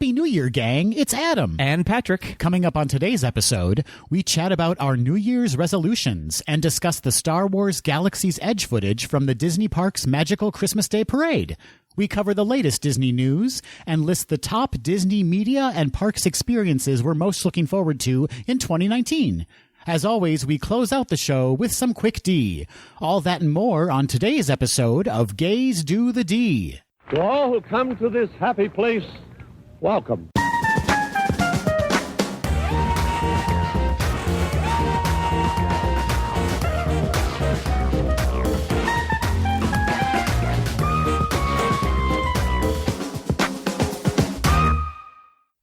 Happy New Year, gang. It's Adam. And Patrick. Coming up on today's episode, we chat about our New Year's resolutions and discuss the Star Wars Galaxy's Edge footage from the Disney Parks Magical Christmas Day Parade. We cover the latest Disney news and list the top Disney media and parks experiences we're most looking forward to in 2019. As always, we close out the show with some quick D. All that and more on today's episode of Gays Do the D. To all who come to this happy place, welcome.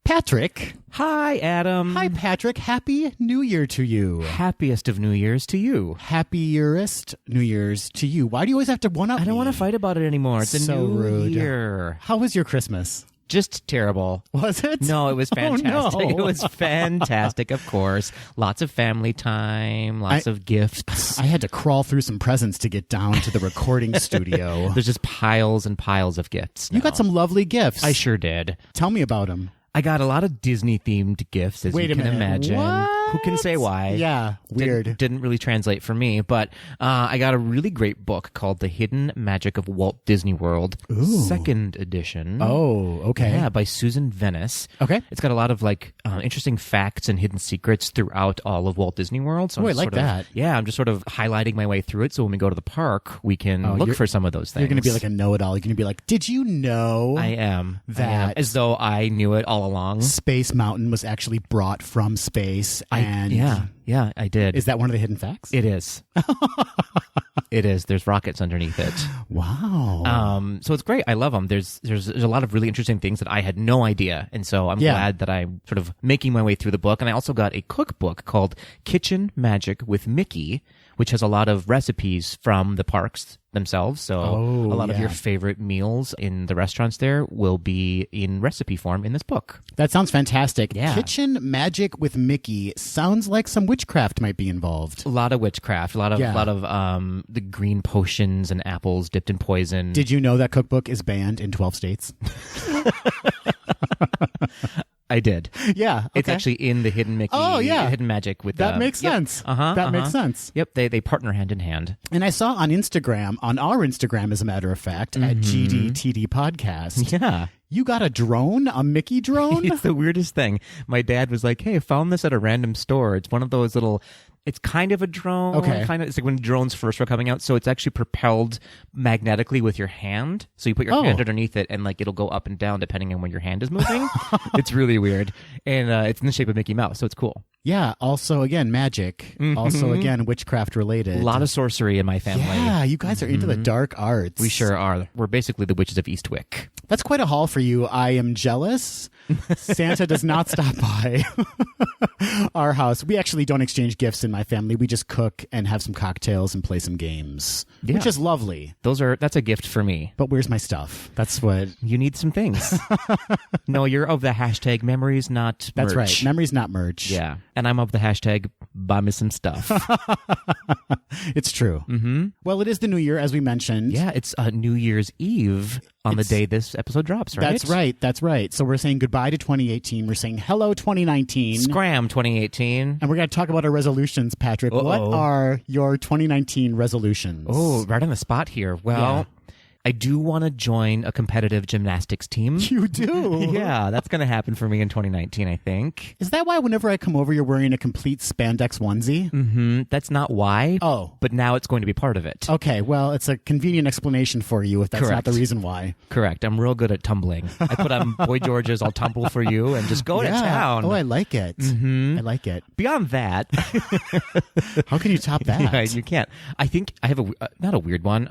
Patrick. Hi, Adam. Hi, Patrick. Happy New Year to you. Happiest of New Year's to you. Happiest New Year's to you. Why do you always have to one-up me? I don't want to fight about it anymore. It's so a new rude. year. How was your Christmas? Just terrible. Was it? No, it was fantastic. Oh, no. It was fantastic, of course. Lots of family time, lots of gifts. I had to crawl through some presents to get down to the recording studio. There's just piles and piles of gifts. You got some lovely gifts. I sure did. Tell me about them. I got a lot of Disney-themed gifts, as you can imagine. What? Who can say why? Yeah, weird. Didn't really translate for me, but I got a really great book called The Hidden Magic of Walt Disney World, second edition. Oh, okay. Yeah, by Susan Venice. Okay. It's got a lot of interesting facts and hidden secrets throughout all of Walt Disney World. So I like that. Yeah, I'm just sort of highlighting my way through it, so when we go to the park, we can look for some of those things. You're going to be like a know-it-all. You're going to be like, did you know? I am. That as though I knew it all along. Space Mountain was actually brought from space. Yeah, I did. Is that one of the hidden facts? It is. It is. There's rockets underneath it. Wow. So it's great. I love them. There's a lot of really interesting things that I had no idea, and so I'm glad that I'm sort of making my way through the book. And I also got a cookbook called Kitchen Magic with Mickey, which has a lot of recipes from the parks themselves. So a lot of your favorite meals in the restaurants there will be in recipe form in this book. That sounds fantastic. Yeah. Kitchen Magic with Mickey sounds like some witchcraft might be involved. A lot of witchcraft, a lot of the green potions and apples dipped in poison. Did you know that cookbook is banned in 12 states? I did. Yeah. Okay. It's actually in the Hidden Mickey. Oh, yeah. Hidden Magic with that makes sense. That makes sense. Yep. They partner hand in hand. And I saw on Instagram, on our Instagram, as a matter of fact, at GDTD Podcast. Yeah. You got a drone, a Mickey drone? It's the weirdest thing. My dad was like, hey, I found this at a random store. It's one of those little... It's kind of a drone. Okay. It's like when drones first were coming out. So it's actually propelled magnetically with your hand. So you put your hand underneath it and it'll go up and down depending on when your hand is moving. It's really weird. And it's in the shape of Mickey Mouse. So it's cool. Yeah. Also, again, magic. Also, again, witchcraft related. A lot of sorcery in my family. Yeah. You guys are into the dark arts. We sure are. We're basically the witches of Eastwick. That's quite a haul for you. I am jealous. Santa does not stop by our house. We actually don't exchange gifts in my family. We just cook and have some cocktails and play some games, which is lovely. That's a gift for me. But where's my stuff? That's what... You need some things. No, you're of the hashtag memories, not merch. That's right. Memories, not merch. Yeah. And I'm of the hashtag buy me some stuff. It's true. Mm-hmm. Well, it is the new year, as we mentioned. Yeah, it's New Year's Eve on the day this episode drops, right? That's right. So we're saying goodbye to 2018. We're saying hello 2019. Scram 2018. And we're going to talk about our resolutions, Patrick. What are your 2019 resolutions? Oh, right on the spot here. Well, I do want to join a competitive gymnastics team. You do? Yeah, that's going to happen for me in 2019, I think. Is that why whenever I come over, you're wearing a complete spandex onesie? Mm-hmm. That's not why. Oh. But now it's going to be part of it. Okay, well, it's a convenient explanation for you if that's not the reason why. Correct. I'm real good at tumbling. I put on Boy George's I'll Tumble for You and just go to town. Oh, I like it. Mm-hmm. I like it. Beyond that. How can you top that? Yeah, you can't. I think I have not a weird one,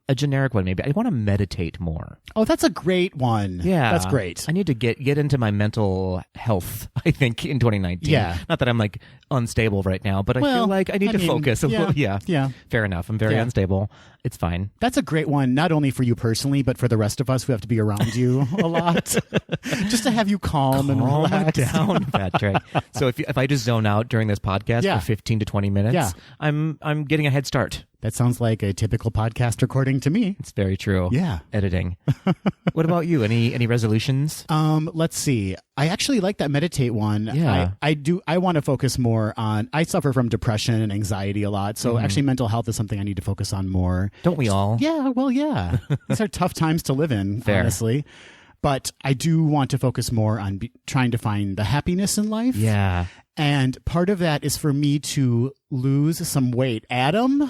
a generic one maybe. I want to meditate more. Oh, that's a great one. Yeah. That's great. I need to get into my mental health, I think, in 2019. Yeah. Not that I'm unstable right now, but I feel like I need to focus a little. Yeah. Yeah. Fair enough. I'm very unstable. It's fine. That's a great one, not only for you personally, but for the rest of us who have to be around you a lot. Just to have you calm and relax. Down, Patrick. So if I just zone out during this podcast for 15 to 20 minutes, I'm getting a head start. That sounds like a typical podcast recording to me. It's very true. Yeah. Editing. What about you? Any resolutions? Let's see. I actually like that meditate one. Yeah. I want to focus more on, I suffer from depression and anxiety a lot. So actually mental health is something I need to focus on more. Don't we all? Yeah, well, yeah. These are tough times to live in, Fair. honestly. But I do want to focus more on trying to find the happiness in life. Yeah. And part of that is for me to lose some weight. Adam,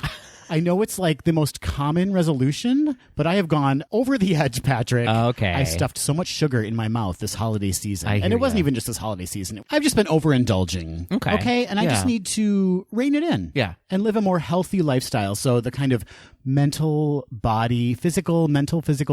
I know it's like the most common resolution, but I have gone over the edge, Patrick. Okay. I stuffed so much sugar in my mouth this holiday season. I And hear it wasn't ya. even just this holiday season. I've just been overindulging. Okay. And I just Yeah. need to rein it in. Yeah. And live a more healthy lifestyle. So the kind of mental, body, physical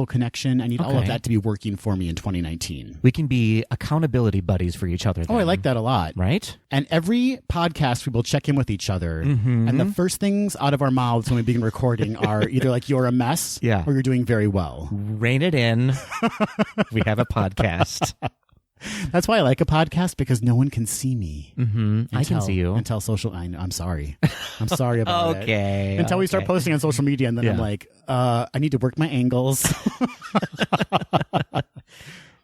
connection, I need all of Okay. that to be working for me in 2019. We can be accountability buddies for each other. Oh, I then. like that a lot. Right? And every podcast, we will check in with each other. Mm-hmm. And the first things out of our mouths when we begin recording are either like, you're a mess, Yeah. or you're doing very well. Rein it in. We have a podcast. That's why I like a podcast, because no one can see me. Mm-hmm. I can see you. Until social, I'm sorry. I'm sorry about it. Okay. Until we start okay. posting on social media, and then I'm Yeah. like, I need to work my angles.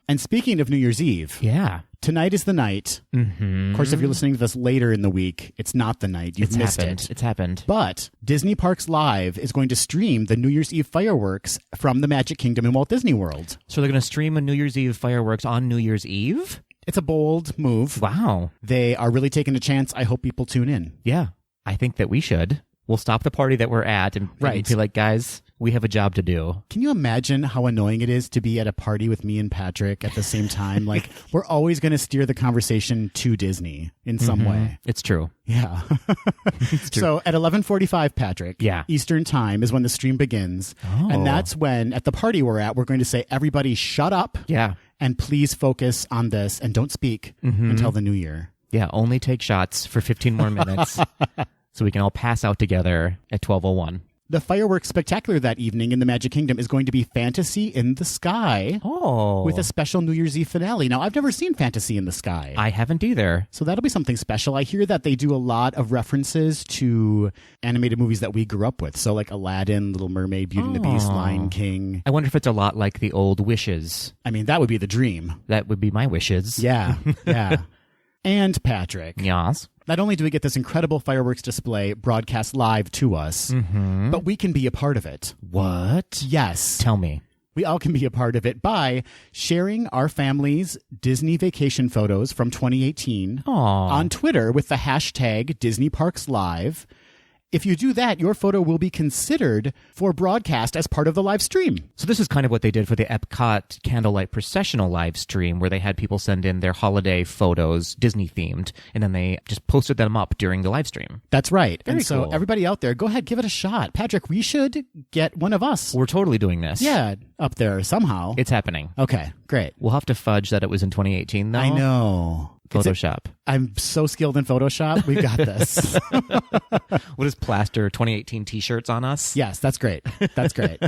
And speaking of New Year's Eve, Yeah. tonight is the night. Mm-hmm. Of course, if you're listening to this later in the week, it's not the night. You've It's missed happened. it. It's happened. But Disney Parks Live is going to stream the New Year's Eve fireworks from the Magic Kingdom in Walt Disney World. So they're going to stream a New Year's Eve fireworks on New Year's Eve? It's a bold move. Wow. They are really taking a chance. I hope people tune in. Yeah. I think that we should. We'll stop the party that we're at and Right. be like, guys, we have a job to do. Can you imagine how annoying it is to be at a party with me and Patrick at the same time? Like, we're always going to steer the conversation to Disney in some way. It's true. Yeah. So at 11:45, Patrick, Yeah. Eastern time is when the stream begins. Oh. And that's when, at the party we're at, we're going to say, everybody shut up. Yeah. And please focus on this and don't speak until the new year. Yeah. Only take shots for 15 more minutes so we can all pass out together at 12:01. The fireworks spectacular that evening in the Magic Kingdom is going to be Fantasy in the Sky Oh. with a special New Year's Eve finale. Now, I've never seen Fantasy in the Sky. I haven't either. So that'll be something special. I hear that they do a lot of references to animated movies that we grew up with. So like Aladdin, Little Mermaid, Beauty and the Beast, Oh. Lion King. I wonder if it's a lot like the old Wishes. I mean, that would be the dream. That would be my wishes. Yeah, yeah. And Patrick, Yes. not only do we get this incredible fireworks display broadcast live to us, but we can be a part of it. What? Yes. Tell me. We all can be a part of it by sharing our family's Disney vacation photos from 2018 Aw. on Twitter with the hashtag DisneyParksLive. If you do that, your photo will be considered for broadcast as part of the live stream. So this is kind of what they did for the Epcot Candlelight Processional live stream, where they had people send in their holiday photos, Disney themed, and then they just posted them up during the live stream. That's right. Very and so cool. everybody out there, go ahead, give it a shot. Patrick, we should get one of us. We're totally doing this. Yeah, up there somehow. It's happening. Okay, great. We'll have to fudge that it was in 2018, though. I know. Photoshop. I'm so skilled in Photoshop. We got this. We'll just plaster 2018 t-shirts on us. Yes, that's great. That's great.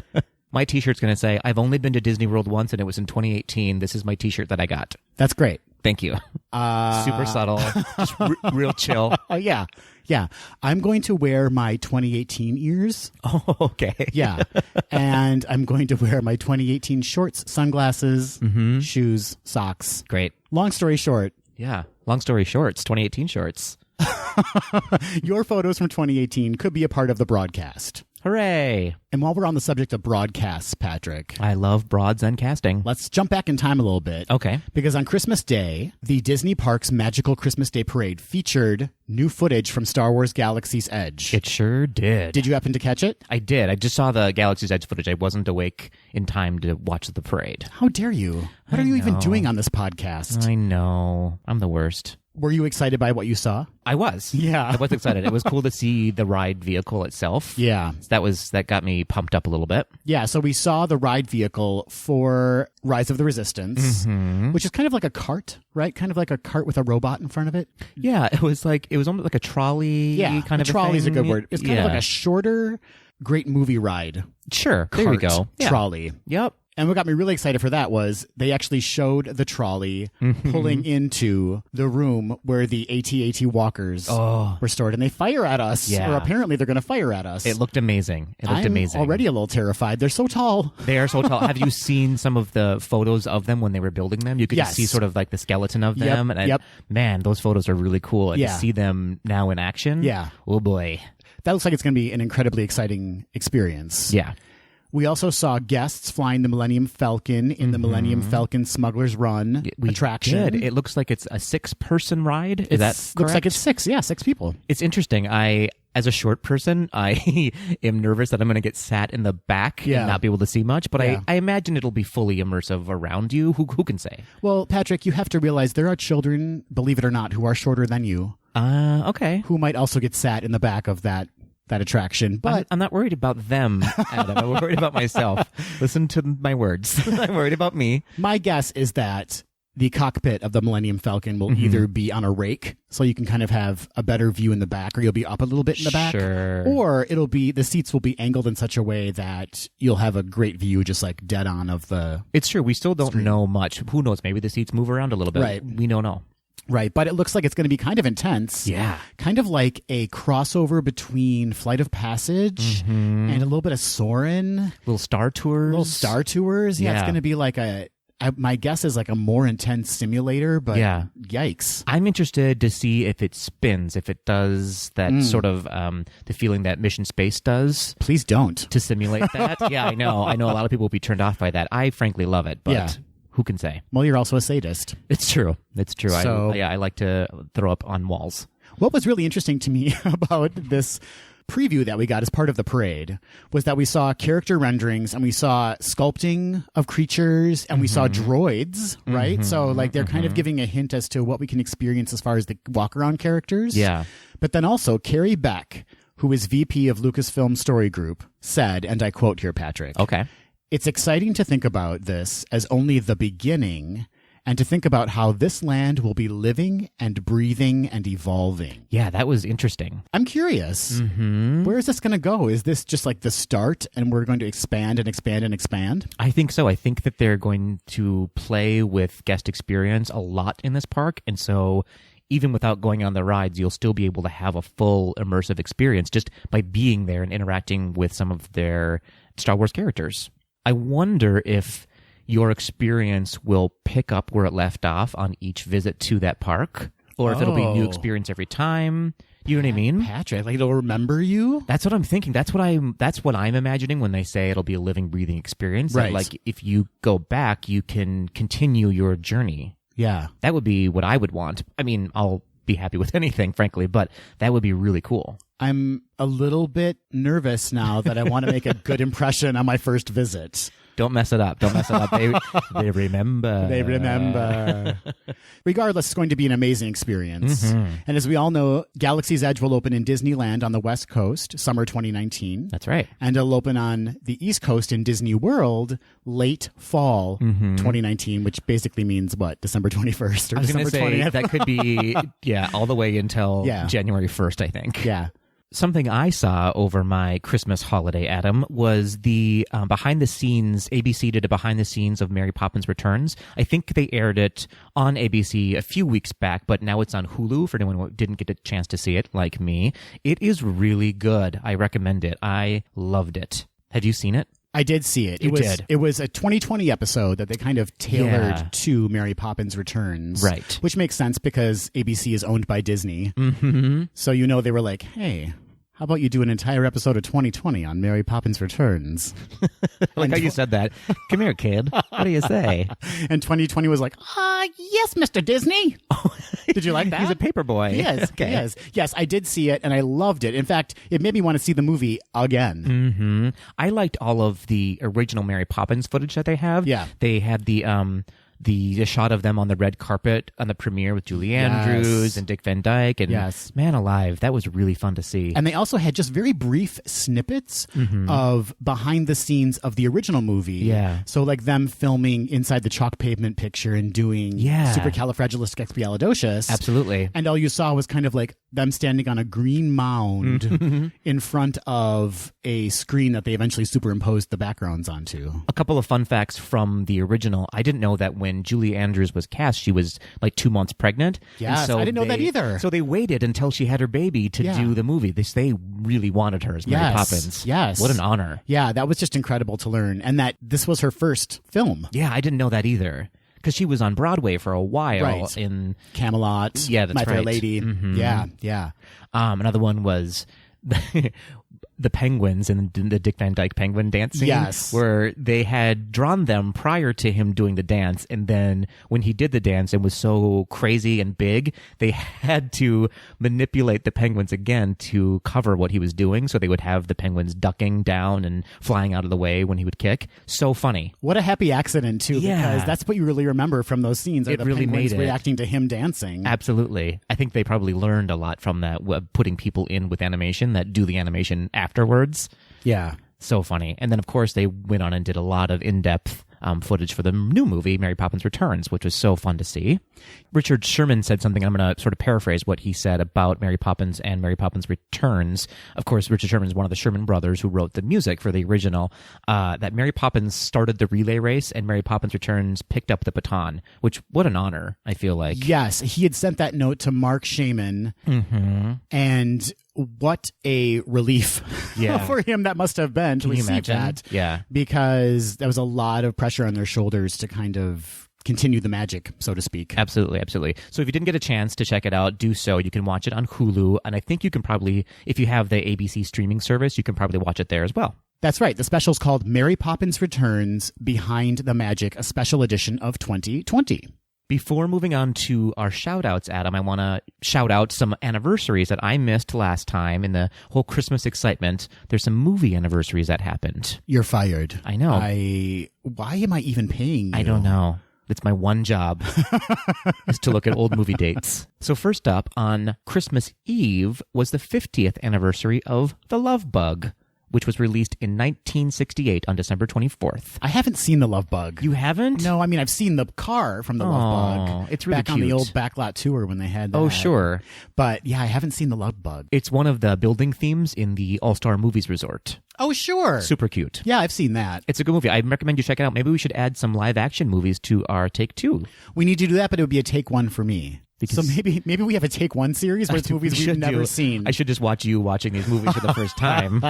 My t-shirt's going to say, I've only been to Disney World once and it was in 2018. This is my t-shirt that I got. That's great. Thank you. Super subtle. Just real chill. Oh, yeah. Yeah. I'm going to wear my 2018 ears. Oh, okay. Yeah. And I'm going to wear my 2018 shorts, sunglasses, shoes, socks. Great. Long story short, Yeah. Long story shorts, 2018 shorts. your photos from 2018 could be a part of the broadcast. Hooray. And while we're on the subject of broadcasts, Patrick, I love broads and casting. let's jump back in time a little bit. Okay. Because on Christmas Day, the Disney Parks Magical Christmas Day Parade featured new footage from Star Wars Galaxy's Edge. It sure did. Did you happen to catch it? I did. I just saw the Galaxy's Edge footage. I wasn't awake in time to watch the parade. How dare you? What are you even know. doing on this podcast? I know. I'm the worst. Were you excited by what you saw? I was. Yeah. I was excited. It was cool to see the ride vehicle itself. Yeah. That got me pumped up a little bit. Yeah, so we saw the ride vehicle for Rise of the Resistance, which is kind of like a cart, right? Kind of like a cart with a robot in front of it. Yeah, it was almost like a trolley kind of trolley's a thing. good word. It's kind of like a shorter, great movie ride Sure. There we cart go. Yeah. trolley. Yep. And what got me really excited for that was they actually showed the trolley pulling into the room where the AT-AT walkers were stored. And they fire at us. Yeah. Or apparently they're going to fire at us. It looked amazing. I'm already a little terrified. They're so tall. They are so tall. Have you seen some of the photos of them when they were building them? You could see sort of like the skeleton of them. Man, those photos are really cool. And to see them now in action, oh boy. That looks like it's going to be an incredibly exciting experience. Yeah. We also saw guests flying the Millennium Falcon in the Millennium Falcon Smuggler's Run attraction. Did. It looks like it's a 6-person ride. Is that correct? Looks like it's 6 people. It's interesting. As a short person, I am nervous that I'm going to get sat in the back and not be able to see much, but I imagine it'll be fully immersive around you. Who can say? Well, Patrick, you have to realize there are children, believe it or not, who are shorter than you. Okay. Who might also get sat in the back of that attraction. But I'm not worried about them, Adam. I'm worried about myself. Listen to my words. I'm worried about me. My guess is that the cockpit of the Millennium Falcon will either be on a rake, so you can kind of have a better view in the back, or you'll be up a little bit in the back. Sure. Or the seats will be angled in such a way that you'll have a great view just like dead on of the It's true. We still don't know much. Who knows? Maybe the seats move around a little bit. Right. We don't know. Right, but it looks like it's going to be kind of intense. Yeah. Kind of like a crossover between Flight of Passage and a little bit of Soarin'. Little Star Tours. Yeah, it's going to be like my guess is like a more intense simulator, but yikes. I'm interested to see if it spins, if it does that sort of the feeling that Mission Space does. Please don't. To simulate that. Yeah, I know. I know a lot of people will be turned off by that. I frankly love it, but who can say? Well, you're also a sadist. It's true. So, I like to throw up on walls. What was really interesting to me about this preview that we got as part of the parade was that we saw character renderings and we saw sculpting of creatures and we saw droids, right? So like they're kind of giving a hint as to what we can experience as far as the walk-around characters. Yeah. But then also Carrie Beck, who is VP of Lucasfilm Story Group, said, and I quote here, Patrick. Okay. It's exciting to think about this as only the beginning and to think about how this land will be living and breathing and evolving. Yeah, that was interesting. I'm curious. Where is this going to go? Is this just like the start and we're going to expand and expand and expand? I think so. I think that they're going to play with guest experience a lot in this park. And so even without going on the rides, you'll still be able to have a full immersive experience just by being there and interacting with some of their Star Wars characters. I wonder if your experience will pick up where it left off on each visit to that park, or if it'll be a new experience every time. You know what I mean? Patrick, like it'll remember you? That's what I'm thinking. That's what I'm imagining when they say it'll be a living, breathing experience. Right. That, like if you go back, you can continue your journey. Yeah. That would be what I would want. I mean, I'll be happy with anything, frankly, but that would be really cool. I'm a little bit nervous now that I want to make a good impression on my first visit. Don't mess it up. Don't mess it up. They remember. They remember. Regardless, it's going to be an amazing experience. And as we all know, Galaxy's Edge will open in Disneyland on the West Coast, summer 2019. That's right. And it'll open on the East Coast in Disney World, late fall 2019, which basically means what? December 21st or December 20th? That could be, all the way until January 1st, I think. Yeah. Something I saw over my Christmas holiday, Adam, was the behind the scenes. ABC did a behind the scenes of Mary Poppins Returns. I think they aired it on ABC a few weeks back, but now it's on Hulu for anyone who didn't get a chance to see it, like me. It is really good. I recommend it. I loved it. Had you seen it? I did see it. It was a 2020 episode that they kind of tailored to Mary Poppins Returns. Right. Which makes sense because ABC is owned by Disney. So they were like, hey, how about you do an entire episode of 2020 on Mary Poppins Returns? Like how you said that. Come here, kid. What do you say? And 2020 was like, yes, Mr. Disney. Did you like that? He's a paper boy. Yes, okay. Yes, I did see it, and I loved it. In fact, it made me want to see the movie again. I liked all of the original Mary Poppins footage that they have. Yeah. They had the shot of them on the red carpet on the premiere with Julie Andrews and Dick Van Dyke. And man alive, that was really fun to see. And they also had just very brief snippets of behind the scenes of the original movie. Yeah. So like them filming inside the chalk pavement picture and doing supercalifragilisticexpialidocious. Absolutely. And all you saw was kind of like them standing on a green mound in front of a screen that they eventually superimposed the backgrounds onto. A couple of fun facts from the original. I didn't know that when Julie Andrews was cast, she was like 2 months pregnant. Yes, I didn't know that either. So they waited until she had her baby to do the movie. They really wanted her as Mary Poppins. Yes. What an honor. Yeah, that was just incredible to learn. And that this was her first film. Yeah, I didn't know that either. Because she was on Broadway for a while in Camelot, yeah, that's My Fair right. Lady. Mm-hmm. Yeah. Another one was the penguins in the Dick Van Dyke penguin dance scene. Yes. Where they had drawn them prior to him doing the dance, and then when he did the dance and was so crazy and big, they had to manipulate the penguins again to cover what he was doing, so they would have the penguins ducking down and flying out of the way when he would kick. So funny. What a happy accident, too, because that's what you really remember from those scenes. Are It the really penguins made it. reacting to him dancing. Absolutely. I think they probably learned a lot from that, putting people in with animation that do the animation afterwards. Yeah. So funny. And then, of course, they went on and did a lot of in-depth footage for the new movie, Mary Poppins Returns, which was so fun to see. Richard Sherman said something, I'm going to sort of paraphrase what he said about Mary Poppins and Mary Poppins Returns. Of course, Richard Sherman is one of the Sherman brothers who wrote the music for the original, that Mary Poppins started the relay race and Mary Poppins Returns picked up the baton, which, what an honor, I feel like. Yes, he had sent that note to Mark Shaman, and what a relief for him that must have been to receive that. Yeah. Because there was a lot of pressure on their shoulders to kind of continue the magic, so to speak. Absolutely, absolutely. So if you didn't get a chance to check it out, do so. You can watch it on Hulu, and I think you can probably, if you have the ABC streaming service, you can probably watch it there as well. That's right. The special's called Mary Poppins Returns Behind the Magic, a special edition of 2020. Before moving on to our shout-outs, Adam, I want to shout out some anniversaries that I missed last time in the whole Christmas excitement. There's some movie anniversaries that happened. You're fired. I know. Why am I even paying you? I don't know. It's my one job, is to look at old movie dates. So first up, on Christmas Eve was the 50th anniversary of The Love Bug, which was released in 1968 on December 24th. I haven't seen The Love Bug. You haven't? No, I mean, I've seen the car from The Love Bug. It's really back cute. on the old backlot tour when they had that. Oh, sure. But yeah, I haven't seen The Love Bug. It's one of the building themes in the All-Star Movies Resort. Oh, sure. Super cute. Yeah, I've seen that. It's a good movie. I recommend you check it out. Maybe we should add some live-action movies to our Take Two. We need to do that, but it would be a take one for me. So maybe we have a take one series where it's movies we've never seen. I should just watch you watching these movies for the first time.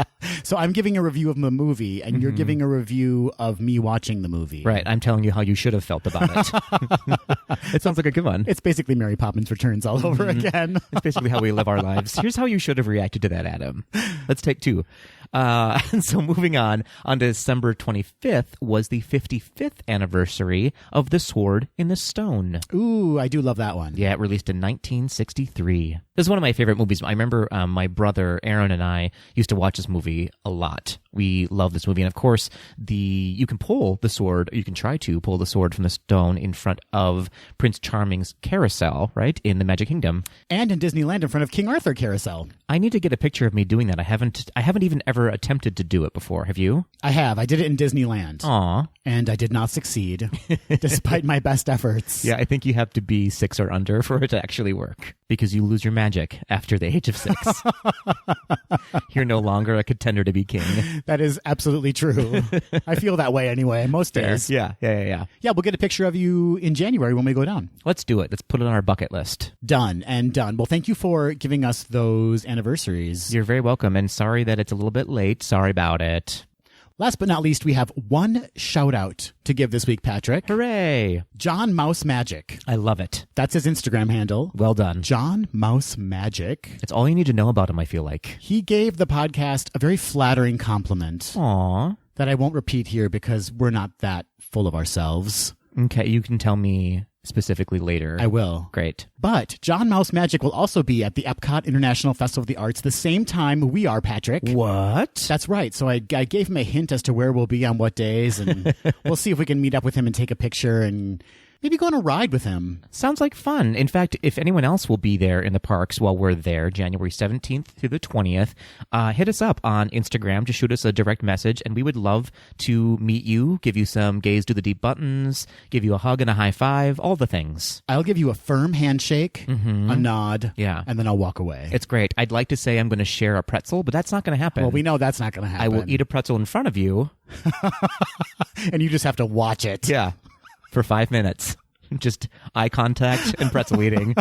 So I'm giving a review of the movie, and you're giving a review of me watching the movie. Right. I'm telling you how you should have felt about it. It sounds like a good one. It's basically Mary Poppins Returns all over again. It's basically how we live our lives. Here's how you should have reacted to that, Adam. Let's take two. And so moving on December 25th was the 55th anniversary of The Sword in the Stone. Ooh, I do love that one. Yeah, it released in 1963. This is one of my favorite movies. I remember my brother Aaron and I used to watch this movie a lot. We love this movie. And of course, you can pull the sword, you can try to pull the sword from the stone in front of Prince Charming's carousel, right, in the Magic Kingdom. And in Disneyland in front of King Arthur carousel. I need to get a picture of me doing that. I haven't even ever attempted to do it before. Have you? I have. I did it in Disneyland. Aw. And I did not succeed, despite my best efforts. Yeah, I think you have to be 6 or under for it to actually work, because you lose your magic after the age of 6. You're no longer a contender to be king. That is absolutely true. I feel that way anyway, most days. Yeah. Yeah, we'll get a picture of you in January when we go down. Let's do it. Let's put it on our bucket list. Done and done. Well, thank you for giving us those anniversaries. You're very welcome, and sorry that it's a little bit late. Sorry about it. Last but not least, we have one shout out to give this week, Patrick. Hooray! John Mouse Magic. I love it. That's his Instagram handle. Well done. John Mouse Magic. It's all you need to know about him, I feel like. He gave the podcast a very flattering compliment. Aww. That I won't repeat here because we're not that full of ourselves. Okay, you can tell me specifically later. I will. Great. But John Mouse Magic will also be at the Epcot International Festival of the Arts the same time we are, Patrick. What? That's right. So I gave him a hint as to where we'll be on what days, and we'll see if we can meet up with him and take a picture and Maybe go on a ride with him. Sounds like fun. In fact, if anyone else will be there in the parks while we're there, January 17th through the 20th, hit us up on Instagram. Just shoot us a direct message, and we would love to meet you, give you some gaze to the deep buttons, give you a hug and a high five, all the things. I'll give you a firm handshake, a nod, and then I'll walk away. It's great. I'd like to say I'm going to share a pretzel, but that's not going to happen. Well, we know that's not going to happen. I will eat a pretzel in front of you. And you just have to watch it. Yeah. For 5 minutes. Just eye contact and pretzel eating.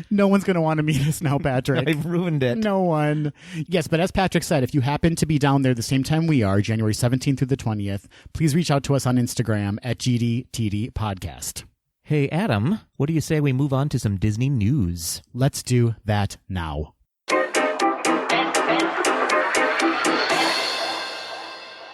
No one's going to want to meet us now, Patrick. I've ruined it. No one. Yes, but as Patrick said, if you happen to be down there the same time we are, January 17th through the 20th, please reach out to us on Instagram at GDTD Podcast. Hey, Adam, what do you say we move on to some Disney news? Let's do that now.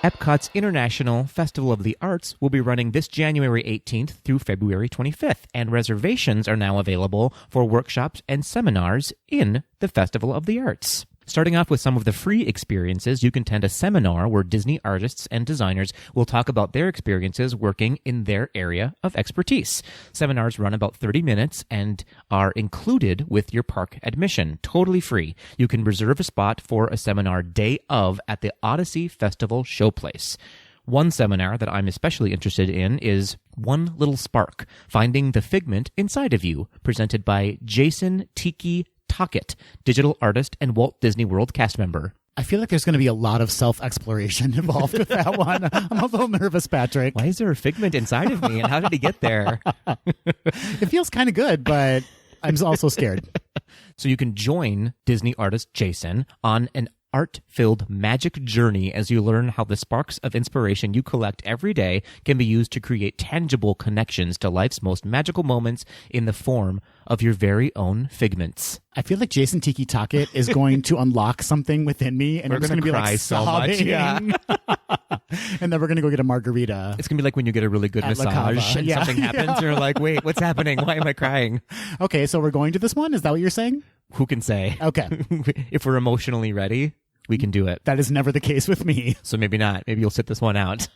Epcot's International Festival of the Arts will be running this January 18th through February 25th, and reservations are now available for workshops and seminars in the Festival of the Arts. Starting off with some of the free experiences, you can attend a seminar where Disney artists and designers will talk about their experiences working in their area of expertise. Seminars run about 30 minutes and are included with your park admission, totally free. You can reserve a spot for a seminar day of at the Odyssey Festival Showplace. One seminar that I'm especially interested in is One Little Spark, Finding the Figment Inside of You, presented by Jason Tiki Tockett, digital artist and Walt Disney World cast member. I feel like there's going to be a lot of self-exploration involved with that one. I'm a little nervous, Patrick. Why is there a figment inside of me, and how did he get there? It feels kind of good, but I'm also scared. So you can join Disney artist Jason on an art-filled magic journey as you learn how the sparks of inspiration you collect every day can be used to create tangible connections to life's most magical moments in the form of your very own figments. I feel like Jason Tiki Tockett is going to unlock something within me, and we're I'm just going to be like so sobbing. much. Yeah. And then we're going to go get a margarita. It's going to be like when you get a really good At La massage Cava. and Yeah. something happens, and you're like, wait, what's happening? Why am I crying? Okay, so we're going to this one? Is that what you're saying? Who can say? Okay. If we're emotionally ready, we can do it. That is never the case with me. So maybe not. Maybe you'll sit this one out.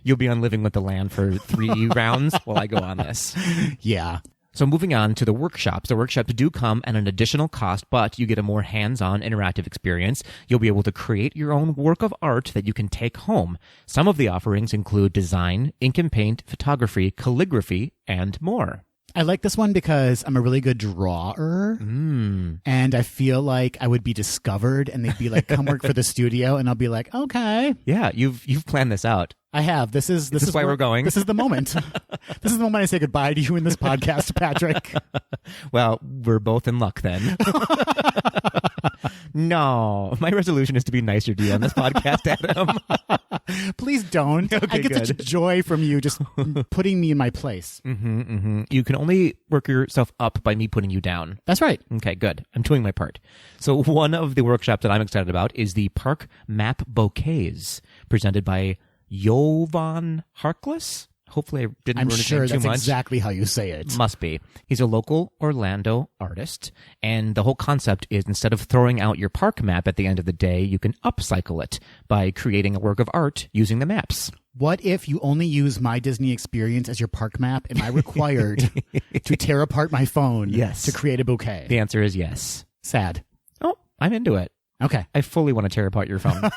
You'll be on Living with the Land for 3 rounds while I go on this. Yeah. So moving on to the workshops. The workshops do come at an additional cost, but you get a more hands-on interactive experience. You'll be able to create your own work of art that you can take home. Some of the offerings include design, ink and paint, photography, calligraphy, and more. I like this one because I'm a really good drawer, and I feel like I would be discovered, and they'd be like, "Come work for the studio," and I'll be like, "Okay." Yeah, you've planned this out. I have. This is why we're going. This is the moment. This is the moment I say goodbye to you in this podcast, Patrick. Well, we're both in luck then. No, my resolution is to be nicer to you on this podcast, Adam. Please don't. Okay, I get good. such joy from you just putting me in my place. You can only work yourself up by me putting you down. That's right. Okay, good. I'm doing my part. So one of the workshops that I'm excited about is the Park Map Bouquets, presented by Jovan Harkless. Hopefully I didn't I'm ruin his sure name too that's much. exactly how you say it. Must be. He's a local Orlando artist, and the whole concept is instead of throwing out your park map at the end of the day, you can upcycle it by creating a work of art using the maps. What if you only use my Disney experience as your park map? Am I required to tear apart my phone Yes. to create a bouquet? The answer is yes. Sad. Oh, I'm into it. Okay. I fully want to tear apart your phone.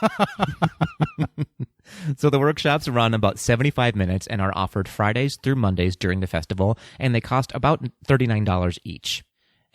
So the workshops run about 75 minutes and are offered Fridays through Mondays during the festival, and they cost about $39 each.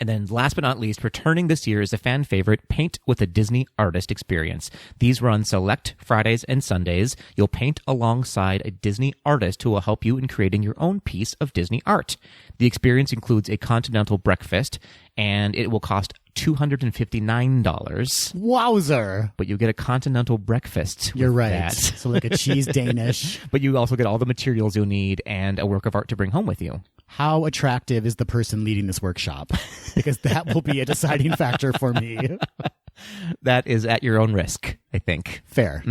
And then last but not least, returning this year is a fan favorite Paint with a Disney Artist experience. These run select Fridays and Sundays. You'll paint alongside a Disney artist who will help you in creating your own piece of Disney art. The experience includes a continental breakfast, and it will cost $259. Wowzer. But you get a continental breakfast. You're with right. that. So like a cheese Danish. But you also get all the materials you'll need and a work of art to bring home with you. How attractive is the person leading this workshop? Because that will be a deciding factor for me. That is at your own risk, I think. Fair.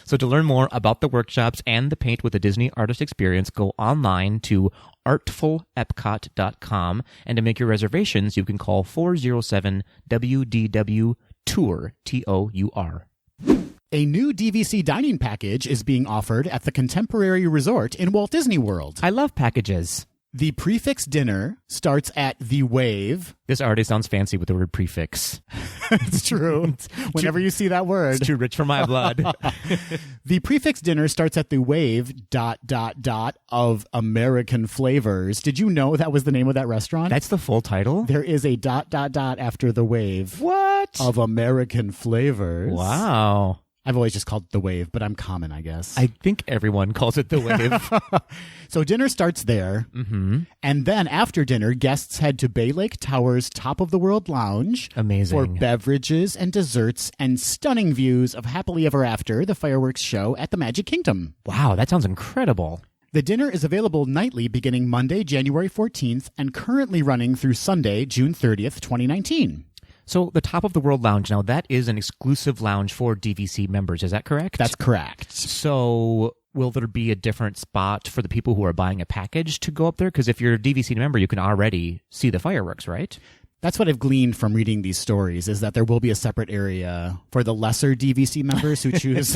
So to learn more about the workshops and the Paint with a Disney Artist experience, go online to artfulepcot.com, and to make your reservations, you can call 407-WDW-TOUR, T-O-U-R. A new DVC dining package is being offered at the Contemporary Resort in Walt Disney World. I love packages. The prefix dinner starts at the Wave. This already sounds fancy with the word prefix. It's true. Whenever you see that word. It's too rich for my blood. The prefix dinner starts at the Wave ... of American flavors. Did you know that was the name of that restaurant? That's the full title? There is a ... after the Wave. What? Of American flavors. Wow. I've always just called it the Wave, but I'm common, I guess. I think everyone calls it the Wave. So dinner starts there. Mm-hmm. And then after dinner, guests head to Bay Lake Tower's Top of the World Lounge. Amazing. For beverages and desserts and stunning views of Happily Ever After, the fireworks show at the Magic Kingdom. Wow, that sounds incredible. The dinner is available nightly beginning Monday, January 14th, and currently running through Sunday, June 30th, 2019. So the Top of the World Lounge, now that is an exclusive lounge for DVC members, is that correct? That's correct. So will there be a different spot for the people who are buying a package to go up there? Because if you're a DVC member, you can already see the fireworks, right? That's what I've gleaned from reading these stories, is that there will be a separate area for the lesser DVC members who choose,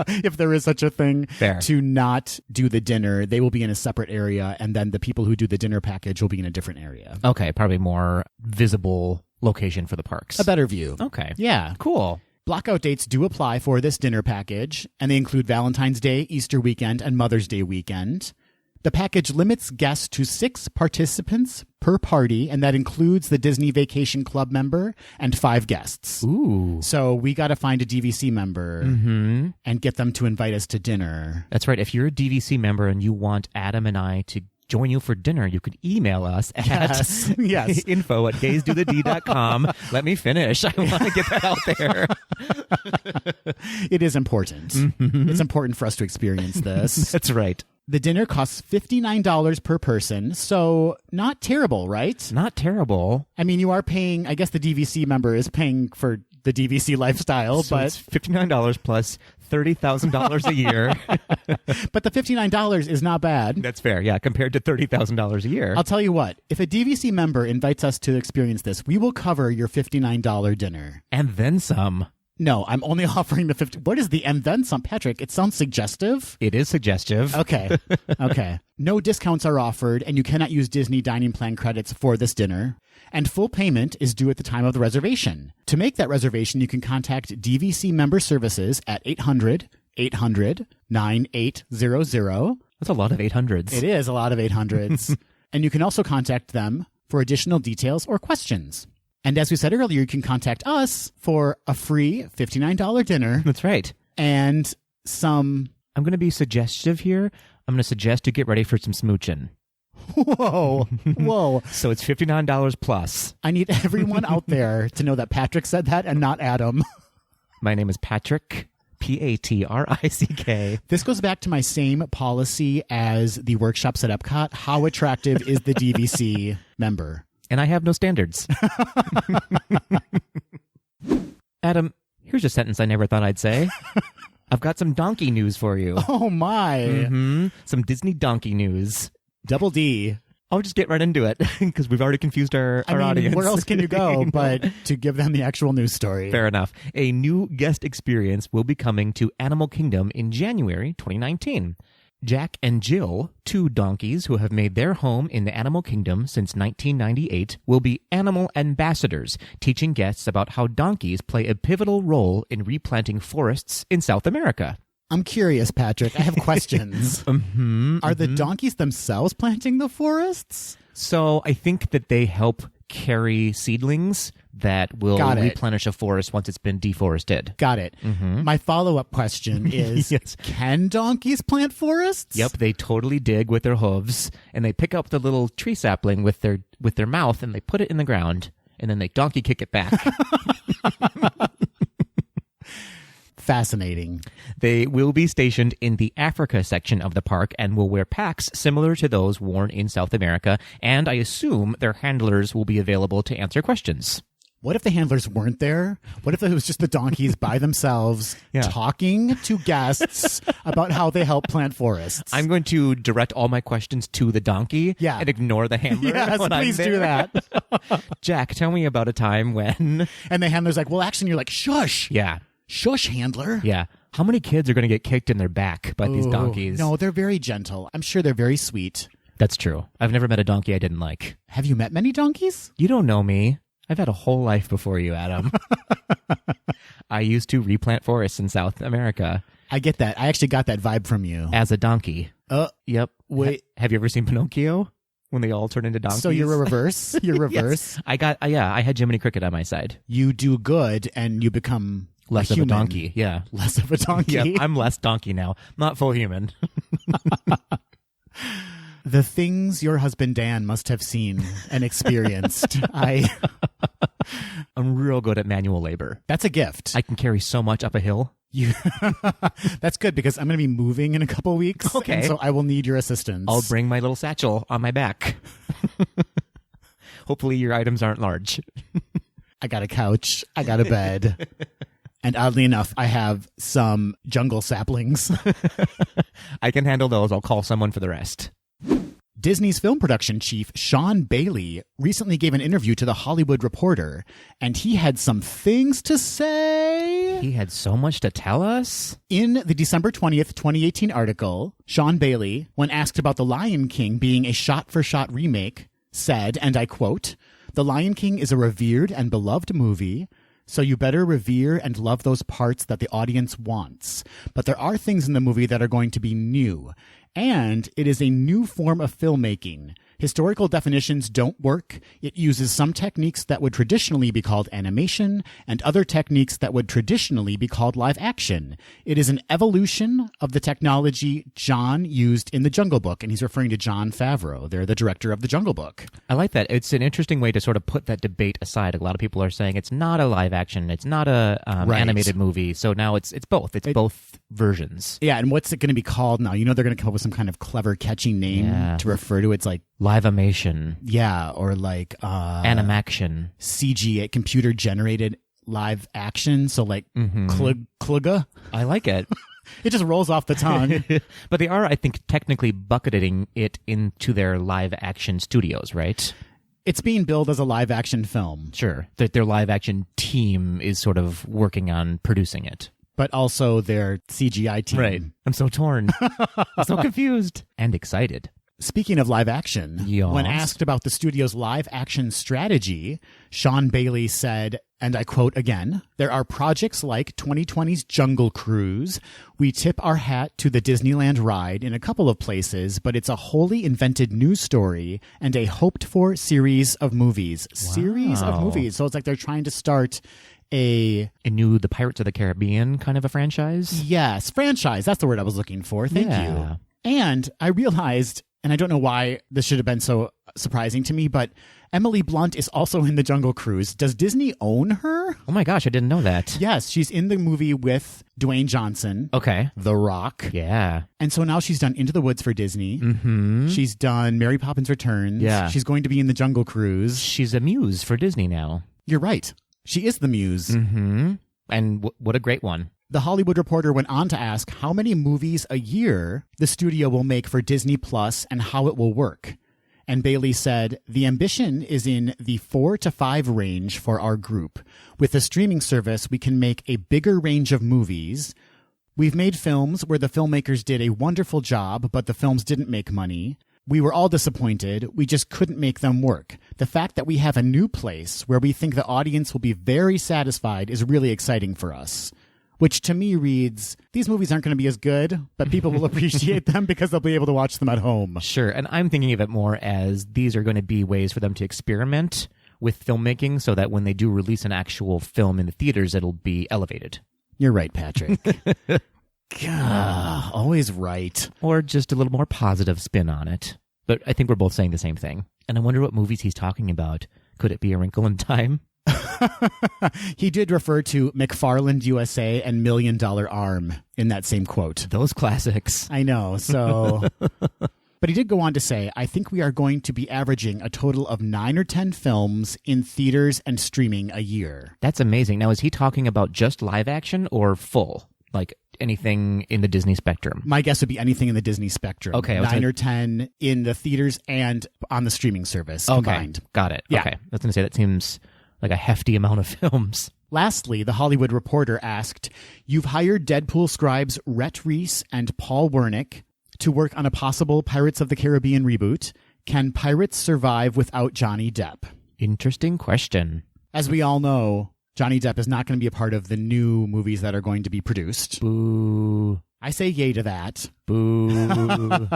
if there is such a thing, Fair. to not do the dinner. They will be in a separate area, and then the people who do the dinner package will be in a different area. Okay, probably more visible location for the parks. A better view. Okay. Yeah. Cool. Blockout dates do apply for this dinner package, and they include Valentine's Day, Easter weekend, and Mother's Day weekend. The package limits guests to 6 participants per party, and that includes the Disney Vacation Club member and 5 guests. Ooh. So we got to find a DVC member and get them to invite us to dinner. That's right. If you're a DVC member and you want Adam and I to join you for dinner, you could email us at Yes. info@gaysdothed.com. Let me finish. I want to get that out there. It is important. It's important for us to experience this. That's right. The dinner costs $59 per person, so not terrible, right? Not terrible. I mean, you are paying, I guess the DVC member is paying for the DVC lifestyle, So but it's $59 plus $30,000 a year. but the $59 is not bad. That's fair. Yeah, compared to $30,000 a year. I'll tell you what, if a DVC member invites us to experience this, we will cover your $59 dinner. And then some. No, I'm only offering the 50. What is the and then some, Patrick? It sounds suggestive. It is suggestive. Okay. Okay. No discounts are offered, and you cannot use Disney Dining Plan credits for this dinner. And full payment is due at the time of the reservation. To make that reservation, you can contact DVC Member Services at 800-800-9800. That's a lot of 800s. It is a lot of 800s. And you can also contact them for additional details or questions. And as we said earlier, you can contact us for a free $59 dinner. That's right. And some... I'm going to be suggestive here. I'm going to suggest you get ready for some smooching. Whoa. Whoa. So it's $59 plus. I need everyone out there to know that Patrick said that and not Adam. My name is Patrick, Patrick. This goes back to my same policy as the workshops at Epcot. How attractive is the DVC member? And I have no standards. Adam, here's a sentence I never thought I'd say. I've got some donkey news for you. Oh, my. Some Disney donkey news. Double D. I'll just get right into it because we've already confused our audience. Where else can you go but to give them the actual news story? Fair enough. A new guest experience will be coming to Animal Kingdom in January 2019. Jack and Jill, 2 donkeys who have made their home in the Animal Kingdom since 1998, will be animal ambassadors, teaching guests about how donkeys play a pivotal role in replanting forests in South America. I'm curious, Patrick. I have questions. Are the donkeys themselves planting the forests? So I think that they help carry seedlings that will replenish a forest once it's been deforested. Got it. My follow-up question is, Yes. Can donkeys plant forests? Yep, they totally dig with their hooves, and they pick up the little tree sapling with their mouth, and they put it in the ground, and then they donkey kick it back. Fascinating. They will be stationed in the Africa section of the park and will wear packs similar to those worn in South America, and I assume their handlers will be available to answer questions. What if the handlers weren't there? What if it was just the donkeys by themselves talking to guests about how they help plant forests? I'm going to direct all my questions to the donkey and ignore the handler. Yes, when please I'm there. do that. Jack, tell me about a time when... And the handler's like, well, actually, and you're like, shush. Yeah. Shush, handler. Yeah. How many kids are going to get kicked in their back by these donkeys? No, they're very gentle. I'm sure they're very sweet. That's true. I've never met a donkey I didn't like. Have you met many donkeys? You don't know me. I've had a whole life before you, Adam. I used to replant forests in South America. I get that. I actually got that vibe from you. As a donkey. Yep. Wait. Have you ever seen Pinocchio? When they all turn into donkeys? So you're a reverse? You're reverse? Yes. I had Jiminy Cricket on my side. You do good and you become less of a donkey. Yeah. Less of a donkey. Yeah, I'm less donkey now. Not full human. The things your husband Dan must have seen and experienced. I'm real good at manual labor. That's a gift. I can carry so much up a hill. That's good because I'm going to be moving in a couple weeks. Okay. And so I will need your assistance. I'll bring my little satchel on my back. Hopefully your items aren't large. I got a couch. I got a bed. And oddly enough, I have some jungle saplings. I can handle those. I'll call someone for the rest. Disney's film production chief, Sean Bailey, recently gave an interview to The Hollywood Reporter, and he had some things to say. He had so much to tell us. In the December 20th, 2018 article, Sean Bailey, when asked about The Lion King being a shot-for-shot remake, said, and I quote, "The Lion King is a revered and beloved movie, so you better revere and love those parts that the audience wants. But there are things in the movie that are going to be new. And it is a new form of filmmaking. Historical definitions don't work. It uses some techniques that would traditionally be called animation and other techniques that would traditionally be called live action. It is an evolution of the technology John used in The Jungle Book." And he's referring to Jon Favreau. They're the director of The Jungle Book. I like that. It's an interesting way to sort of put that debate aside. A lot of people are saying it's not a live action. It's not a animated movie. So now it's both. It's both versions. Yeah, and what's it going to be called now? You know they're going to come up with some kind of clever, catchy name to refer to it. It's like live-amation. Yeah, or like animaction. CG, computer generated live action. So like Kluga. I like it. It just rolls off the tongue. But they are, I think, technically bucketing it into their live action studios, right? It's being billed as a live action film. Sure. Their live action team is sort of working on producing it. But also their CGI team. Right. I'm so torn. I'm so confused. And excited. Speaking of live action, when asked about the studio's live action strategy, Sean Bailey said, and I quote again, "There are projects like 2020's Jungle Cruise. We tip our hat to the Disneyland ride in a couple of places, but it's a wholly invented news story and a hoped-for series of movies." Wow. Series of movies. So it's like they're trying to start a new The Pirates of the Caribbean kind of a franchise? Yes, franchise. That's the word I was looking for. Thank you. And I realized, and I don't know why this should have been so surprising to me, but Emily Blunt is also in The Jungle Cruise. Does Disney own her? Oh my gosh, I didn't know that. Yes, she's in the movie with Dwayne Johnson. Okay. The Rock. Yeah. And so now she's done Into the Woods for Disney. Mm-hmm. She's done Mary Poppins Returns. Yeah. She's going to be in The Jungle Cruise. She's a muse for Disney now. You're right. She is the muse. Mm-hmm. And what a great one. The Hollywood Reporter went on to ask how many movies a year the studio will make for Disney Plus and how it will work. And Bailey said, "The ambition is in the 4 to 5 range for our group. With the streaming service, we can make a bigger range of movies. We've made films where the filmmakers did a wonderful job, but the films didn't make money. We were all disappointed. We just couldn't make them work. The fact that we have a new place where we think the audience will be very satisfied is really exciting for us." Which to me reads, these movies aren't going to be as good, but people will appreciate them because they'll be able to watch them at home. Sure. And I'm thinking of it more as these are going to be ways for them to experiment with filmmaking so that when they do release an actual film in the theaters, it'll be elevated. You're right, Patrick. God, always right. Or just a little more positive spin on it. But I think we're both saying the same thing. And I wonder what movies he's talking about. Could it be A Wrinkle in Time? He did refer to McFarland USA and $1 Million Arm in that same quote. Those classics. I know, so... But he did go on to say, "I think we are going to be averaging a total of 9 or 10 films in theaters and streaming a year." That's amazing. Now, is he talking about just live action or full? Like anything in the Disney spectrum? My guess would be anything in the Disney spectrum. Okay. 9 or 10 in the theaters and on the streaming service combined. Got it. Yeah. Okay. I was going to say that seems like a hefty amount of films. Lastly, The Hollywood Reporter asked, you've hired Deadpool scribes Rhett Reese and Paul Wernick to work on a possible Pirates of the Caribbean reboot. Can pirates survive without Johnny Depp? Interesting question. As we all know, Johnny Depp is not going to be a part of the new movies that are going to be produced. Boo. I say yay to that. Boo.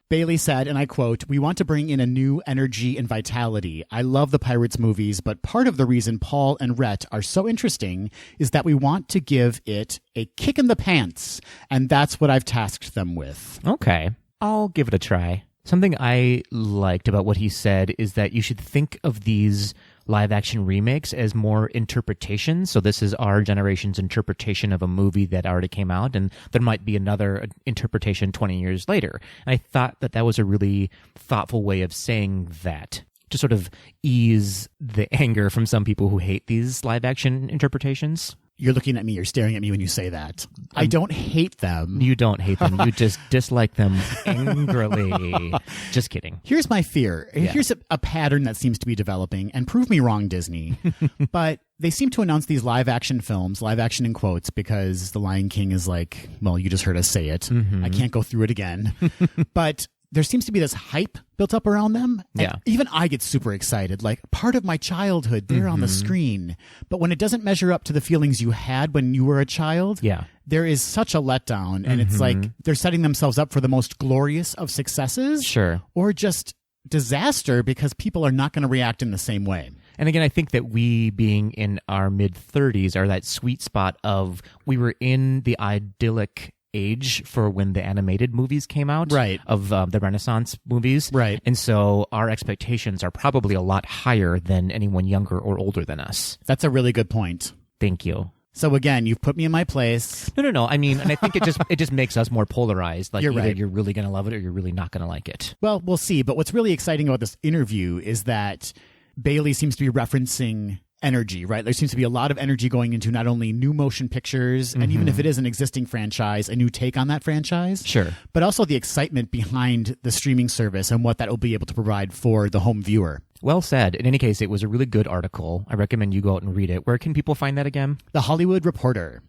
Bailey said, and I quote, we want to bring in a new energy and vitality. I love the Pirates movies, but part of the reason Paul and Rhett are so interesting is that we want to give it a kick in the pants, and that's what I've tasked them with. Okay, I'll give it a try. Something I liked about what he said is that you should think of these live-action remakes as more interpretations. So this is our generation's interpretation of a movie that already came out, and there might be another interpretation 20 years later. And I thought that that was a really thoughtful way of saying that, to sort of ease the anger from some people who hate these live-action interpretations. You're looking at me, you're staring at me when you say that. I don't hate them. You don't hate them. You just dislike them angrily. Just kidding. Here's my fear. Yeah. Here's a pattern that seems to be developing, and prove me wrong, Disney. But they seem to announce these live action films, live action in quotes, because The Lion King is like, well, you just heard us say it. Mm-hmm. I can't go through it again. But there seems to be this hype built up around them. And yeah. Even I get super excited. Like, part of my childhood, they're on the screen. But when it doesn't measure up to the feelings you had when you were a child, yeah, there is such a letdown. And it's like they're setting themselves up for the most glorious of successes. Sure. Or just disaster because people are not going to react in the same way. And again, I think that we, being in our mid-30s, are that sweet spot of we were in the idyllic age for when the animated movies came out, right, of the Renaissance movies, right, and so our expectations are probably a lot higher than anyone younger or older than us. That's a really good point. Thank you. So again, you've put me in my place. No. I mean, and I think it just makes us more polarized. Like, you're either right. You're really going to love it or you're really not going to like it. Well, we'll see. But what's really exciting about this interview is that Bailey seems to be referencing energy, right? There seems to be a lot of energy going into not only new motion pictures, and even if it is an existing franchise, a new take on that franchise. Sure. But also the excitement behind the streaming service and what that will be able to provide for the home viewer. Well said. In any case, it was a really good article. I recommend you go out and read it. Where can people find that again? The Hollywood Reporter.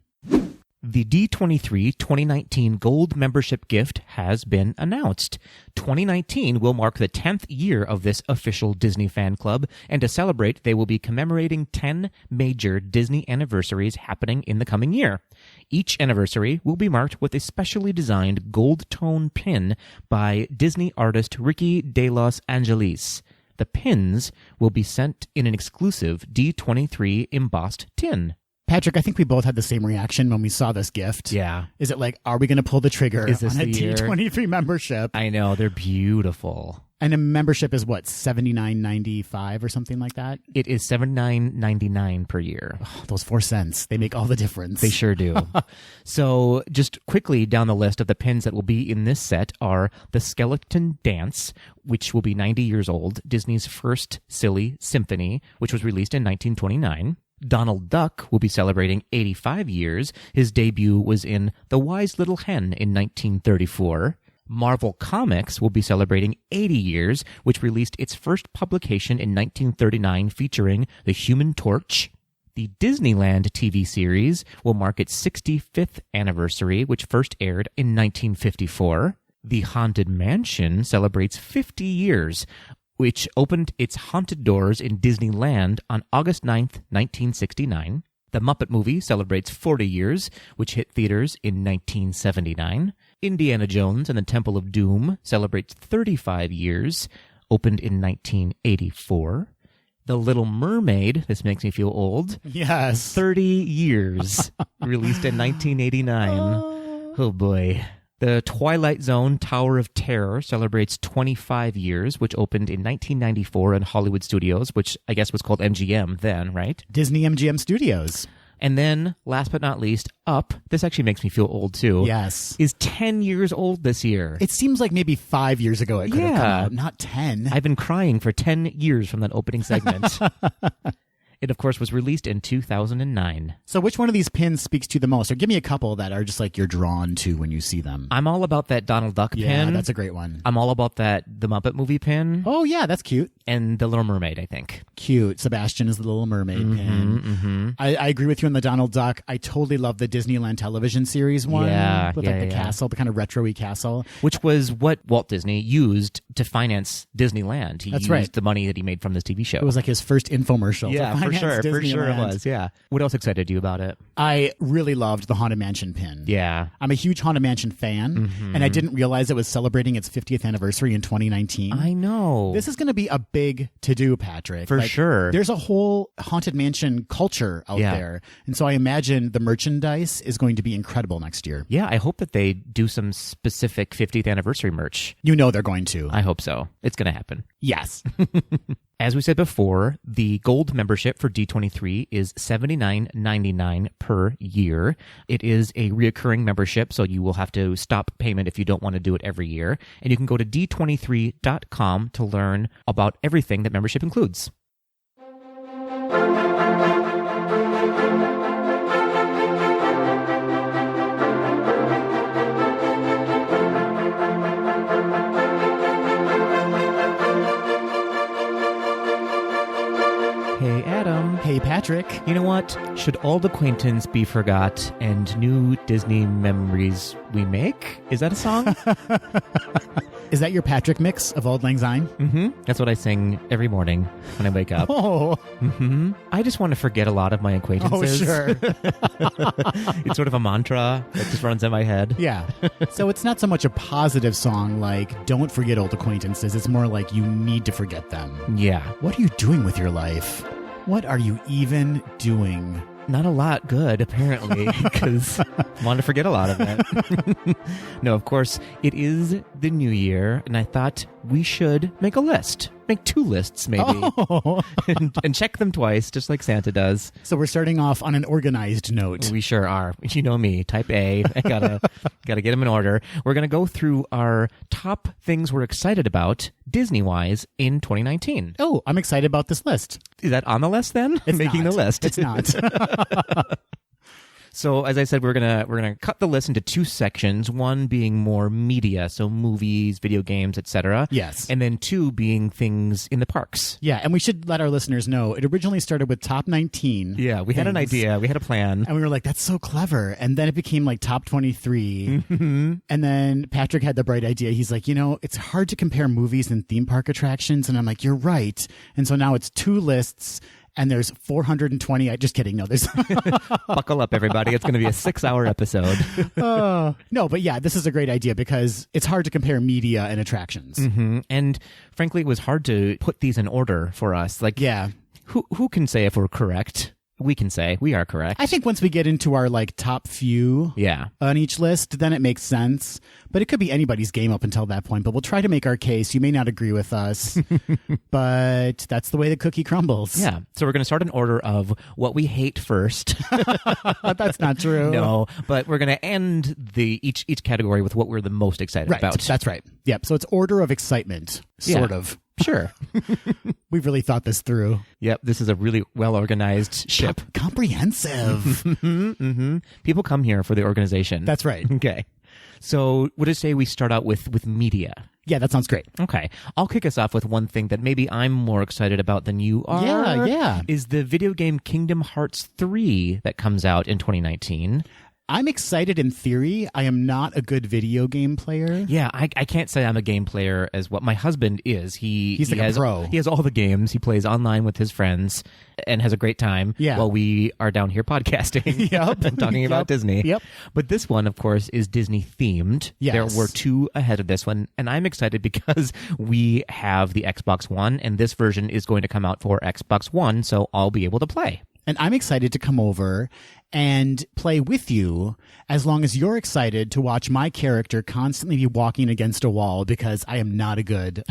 The D23 2019 Gold membership gift has been announced. 2019 will mark the 10th year of this official Disney fan club, and to celebrate, they will be commemorating 10 major Disney anniversaries happening in the coming year. Each anniversary will be marked with a specially designed gold tone pin by Disney artist Ricky de los Angelis. The pins will be sent in an exclusive D23 embossed tin. Patrick, I think we both had the same reaction when we saw this gift. Yeah. Is it like, are we going to pull the trigger Is this on a the year? D23 membership? I know, they're beautiful. And a membership is what, $79.95 or something like that? It is $79.99 per year. Oh, those 4 cents, they make all the difference. They sure do. So just quickly down the list of the pins that will be in this set are the Skeleton Dance, which will be 90 years old, Disney's first silly symphony, which was released in 1929. Donald Duck will be celebrating 85 years. His debut was in The Wise Little Hen in 1934. Marvel Comics will be celebrating 80 years, which released its first publication in 1939 featuring the Human Torch. The Disneyland TV series will mark its 65th anniversary, which first aired in 1954. The Haunted Mansion celebrates 50 years, which opened its haunted doors in Disneyland on August 9th, 1969. The Muppet Movie celebrates 40 years, which hit theaters in 1979. Indiana Jones and the Temple of Doom celebrates 35 years, opened in 1984. The Little Mermaid, this makes me feel old. Yes. 30 years, released in 1989. Oh boy. The Twilight Zone Tower of Terror celebrates 25 years, which opened in 1994 in Hollywood Studios, which I guess was called MGM then, right? Disney MGM Studios. And then, last but not least, Up, this actually makes me feel old too. Yes. Is 10 years old this year. It seems like maybe 5 years ago it could have come out, not 10. I've been crying for 10 years from that opening segment. It, of course, was released in 2009. So which one of these pins speaks to you the most? Or give me a couple that are just like you're drawn to when you see them. I'm all about that Donald Duck pin. Yeah, that's a great one. I'm all about that The Muppet Movie pin. Oh, yeah, that's cute. And The Little Mermaid, I think. Cute. Sebastian is the Little Mermaid pin. I agree with you on the Donald Duck. I totally love the Disneyland television series one. With the castle, the kind of retro-y castle. Which was what Walt Disney used to finance Disneyland. He used the money that he made from this TV show. It was like his first infomercial. Yeah, for sure. For sure it was, yeah. What else excited you about it? I really loved the Haunted Mansion pin. Yeah. I'm a huge Haunted Mansion fan, and I didn't realize it was celebrating its 50th anniversary in 2019. I know. This is going to be a big to-do, Patrick. For sure. There's a whole Haunted Mansion culture out there, and so I imagine the merchandise is going to be incredible next year. Yeah, I hope that they do some specific 50th anniversary merch. You know they're going to. I hope so. It's going to happen. Yes. As we said before, the gold membership for D23 is $79.99 per year. It is a reoccurring membership, so you will have to stop payment if you don't want to do it every year. And you can go to d23.com to learn about everything that membership includes. Hey, Adam. Hey, Patrick. You know what? Should old acquaintance be forgot and new Disney memories we make? Is that a song? Is that your Patrick mix of Auld Lang Syne? Mm-hmm. That's what I sing every morning when I wake up. Oh. Mm-hmm. I just want to forget a lot of my acquaintances. Oh, sure. It's sort of a mantra that just runs in my head. Yeah. So it's not so much a positive song like don't forget old acquaintances. It's more like you need to forget them. Yeah. What are you doing with your life? What are you even doing? Not a lot good, apparently, because I want to forget a lot of it. No, of course, it is the new year, and I thought we should make a list. Make 2 lists, maybe. Oh. and check them twice, just like Santa does. So we're starting off on an organized note. We sure are. You know me, type A. I gotta get them in order. We're gonna go through our top things we're excited about, Disney-wise, in 2019. Oh, I'm excited about this list. Is that on the list then? It's making not. the list. It's not. So, as I said, we're gonna cut the list into 2 sections. One being more media, so movies, video games, etc. Yes. And then 2 being things in the parks. Yeah, and we should let our listeners know it originally started with top 19. Yeah, we had an idea, we had a plan, and we were like, "That's so clever." And then it became like top 23. And then Patrick had the bright idea. He's like, it's hard to compare movies and theme park attractions. And I'm like, "You're right." And so now it's 2 lists. And there's 420. Just kidding. No, there's. Buckle up, everybody. It's going to be a 6-hour episode. No, but yeah, this is a great idea because it's hard to compare media and attractions. Mm-hmm. And frankly, it was hard to put these in order for us. Like, yeah. Who can say if we're correct? We can say we are correct. I think once we get into our top few on each list, then it makes sense. But it could be anybody's game up until that point. But we'll try to make our case. You may not agree with us, but that's the way the cookie crumbles. Yeah. So we're going to start in order of what we hate first. That's not true. No, but we're going to end each category with what we're the most excited about. That's right. Yep. So it's order of excitement, sort of. Sure. We've really thought this through. Yep, this is a really well-organized ship. Comprehensive. People come here for the organization. That's right. Okay. So what did say we start out with media? Yeah, that sounds great. Okay. I'll kick us off with one thing that maybe I'm more excited about than you are. Yeah. Is the video game Kingdom Hearts 3 that comes out in 2019. I'm excited in theory. I am not a good video game player. Yeah, I can't say I'm a game player as what my husband is. He's like a pro. He has all the games. He plays online with his friends and has a great time while we are down here podcasting and talking about Disney. Yep. But this one, of course, is Disney themed. Yes. There were 2 ahead of this one, and I'm excited because we have the Xbox One, and this version is going to come out for Xbox One, so I'll be able to play. And I'm excited to come over and play with you as long as you're excited to watch my character constantly be walking against a wall because I am not a good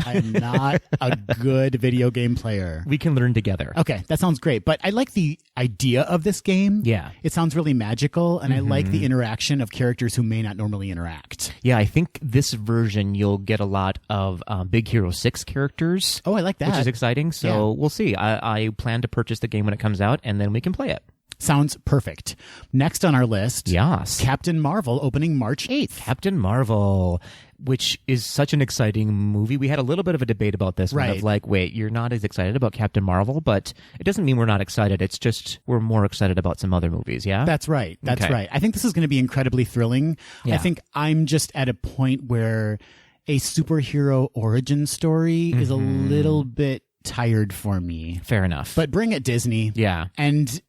video game player. We can learn together. Okay, that sounds great. But I like the idea of this game. Yeah. It sounds really magical, and I like the interaction of characters who may not normally interact. Yeah, I think this version you'll get a lot of Big Hero 6 characters. Oh, I like that. Which is exciting. So we'll see. I plan to purchase the game when it comes out, and then we can play it. Sounds perfect. Next on our list, yes, Captain Marvel opening March 8th. Captain Marvel, which is such an exciting movie. We had a little bit of a debate about this. Right. Of like, wait, you're not as excited about Captain Marvel, but it doesn't mean we're not excited. It's just we're more excited about some other movies, yeah? That's right. That's Okay. right. I think this is going to be incredibly thrilling. Yeah. I think I'm just at a point where a superhero origin story is a little bit tired for me. Fair enough. But bring it, Disney. Yeah. And,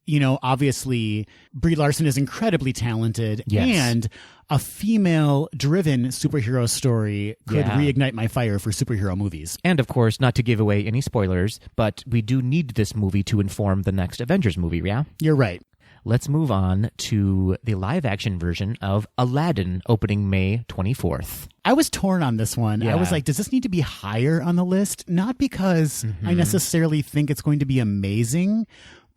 obviously, Brie Larson is incredibly talented. Yes. And a female-driven superhero story could Yeah. reignite my fire for superhero movies. And of course, not to give away any spoilers, but we do need this movie to inform the next Avengers movie, yeah? You're right. Let's move on to the live-action version of Aladdin opening May 24th. I was torn on this one. I Yeah. was like, does this need to be higher on the list? Not because I necessarily think it's going to be amazing,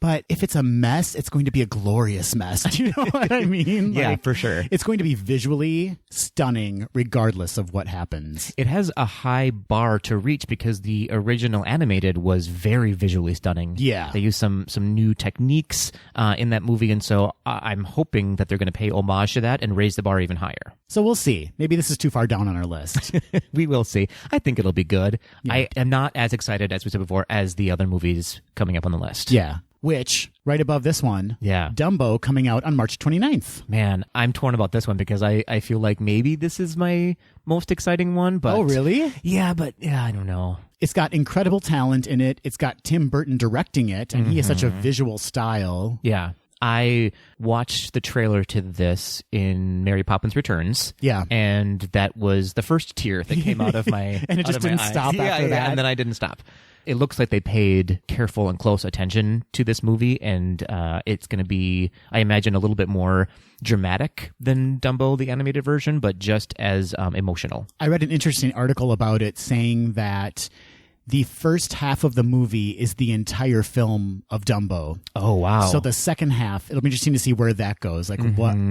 but if it's a mess, it's going to be a glorious mess. Do you know what I mean? Yeah, for sure. It's going to be visually stunning regardless of what happens. It has a high bar to reach because the original animated was very visually stunning. Yeah. They used some new techniques in that movie, and so I'm hoping that they're going to pay homage to that and raise the bar even higher. So we'll see. Maybe this is too far down on our list. We will see. I think it'll be good. Yeah. I am not as excited, as we said before, as the other movies coming up on the list. Yeah. Which, right above this one, Yeah. Dumbo coming out on March 29th. Man, I'm torn about this one because I feel like maybe this is my most exciting one. But Oh, really? Yeah, but I don't know. It's got incredible talent in it. It's got Tim Burton directing it, and he has such a visual style. Yeah. I watched the trailer to this in Mary Poppins Returns. Yeah. And that was the first tear that came out of my And it just didn't stop after that. And then I didn't stop. It looks like they paid careful and close attention to this movie, and it's going to be, I imagine, a little bit more dramatic than Dumbo, the animated version, but just as emotional. I read an interesting article about it saying that the first half of the movie is the entire film of Dumbo. Oh, wow. So the second half, it'll be interesting to see where that goes. Like,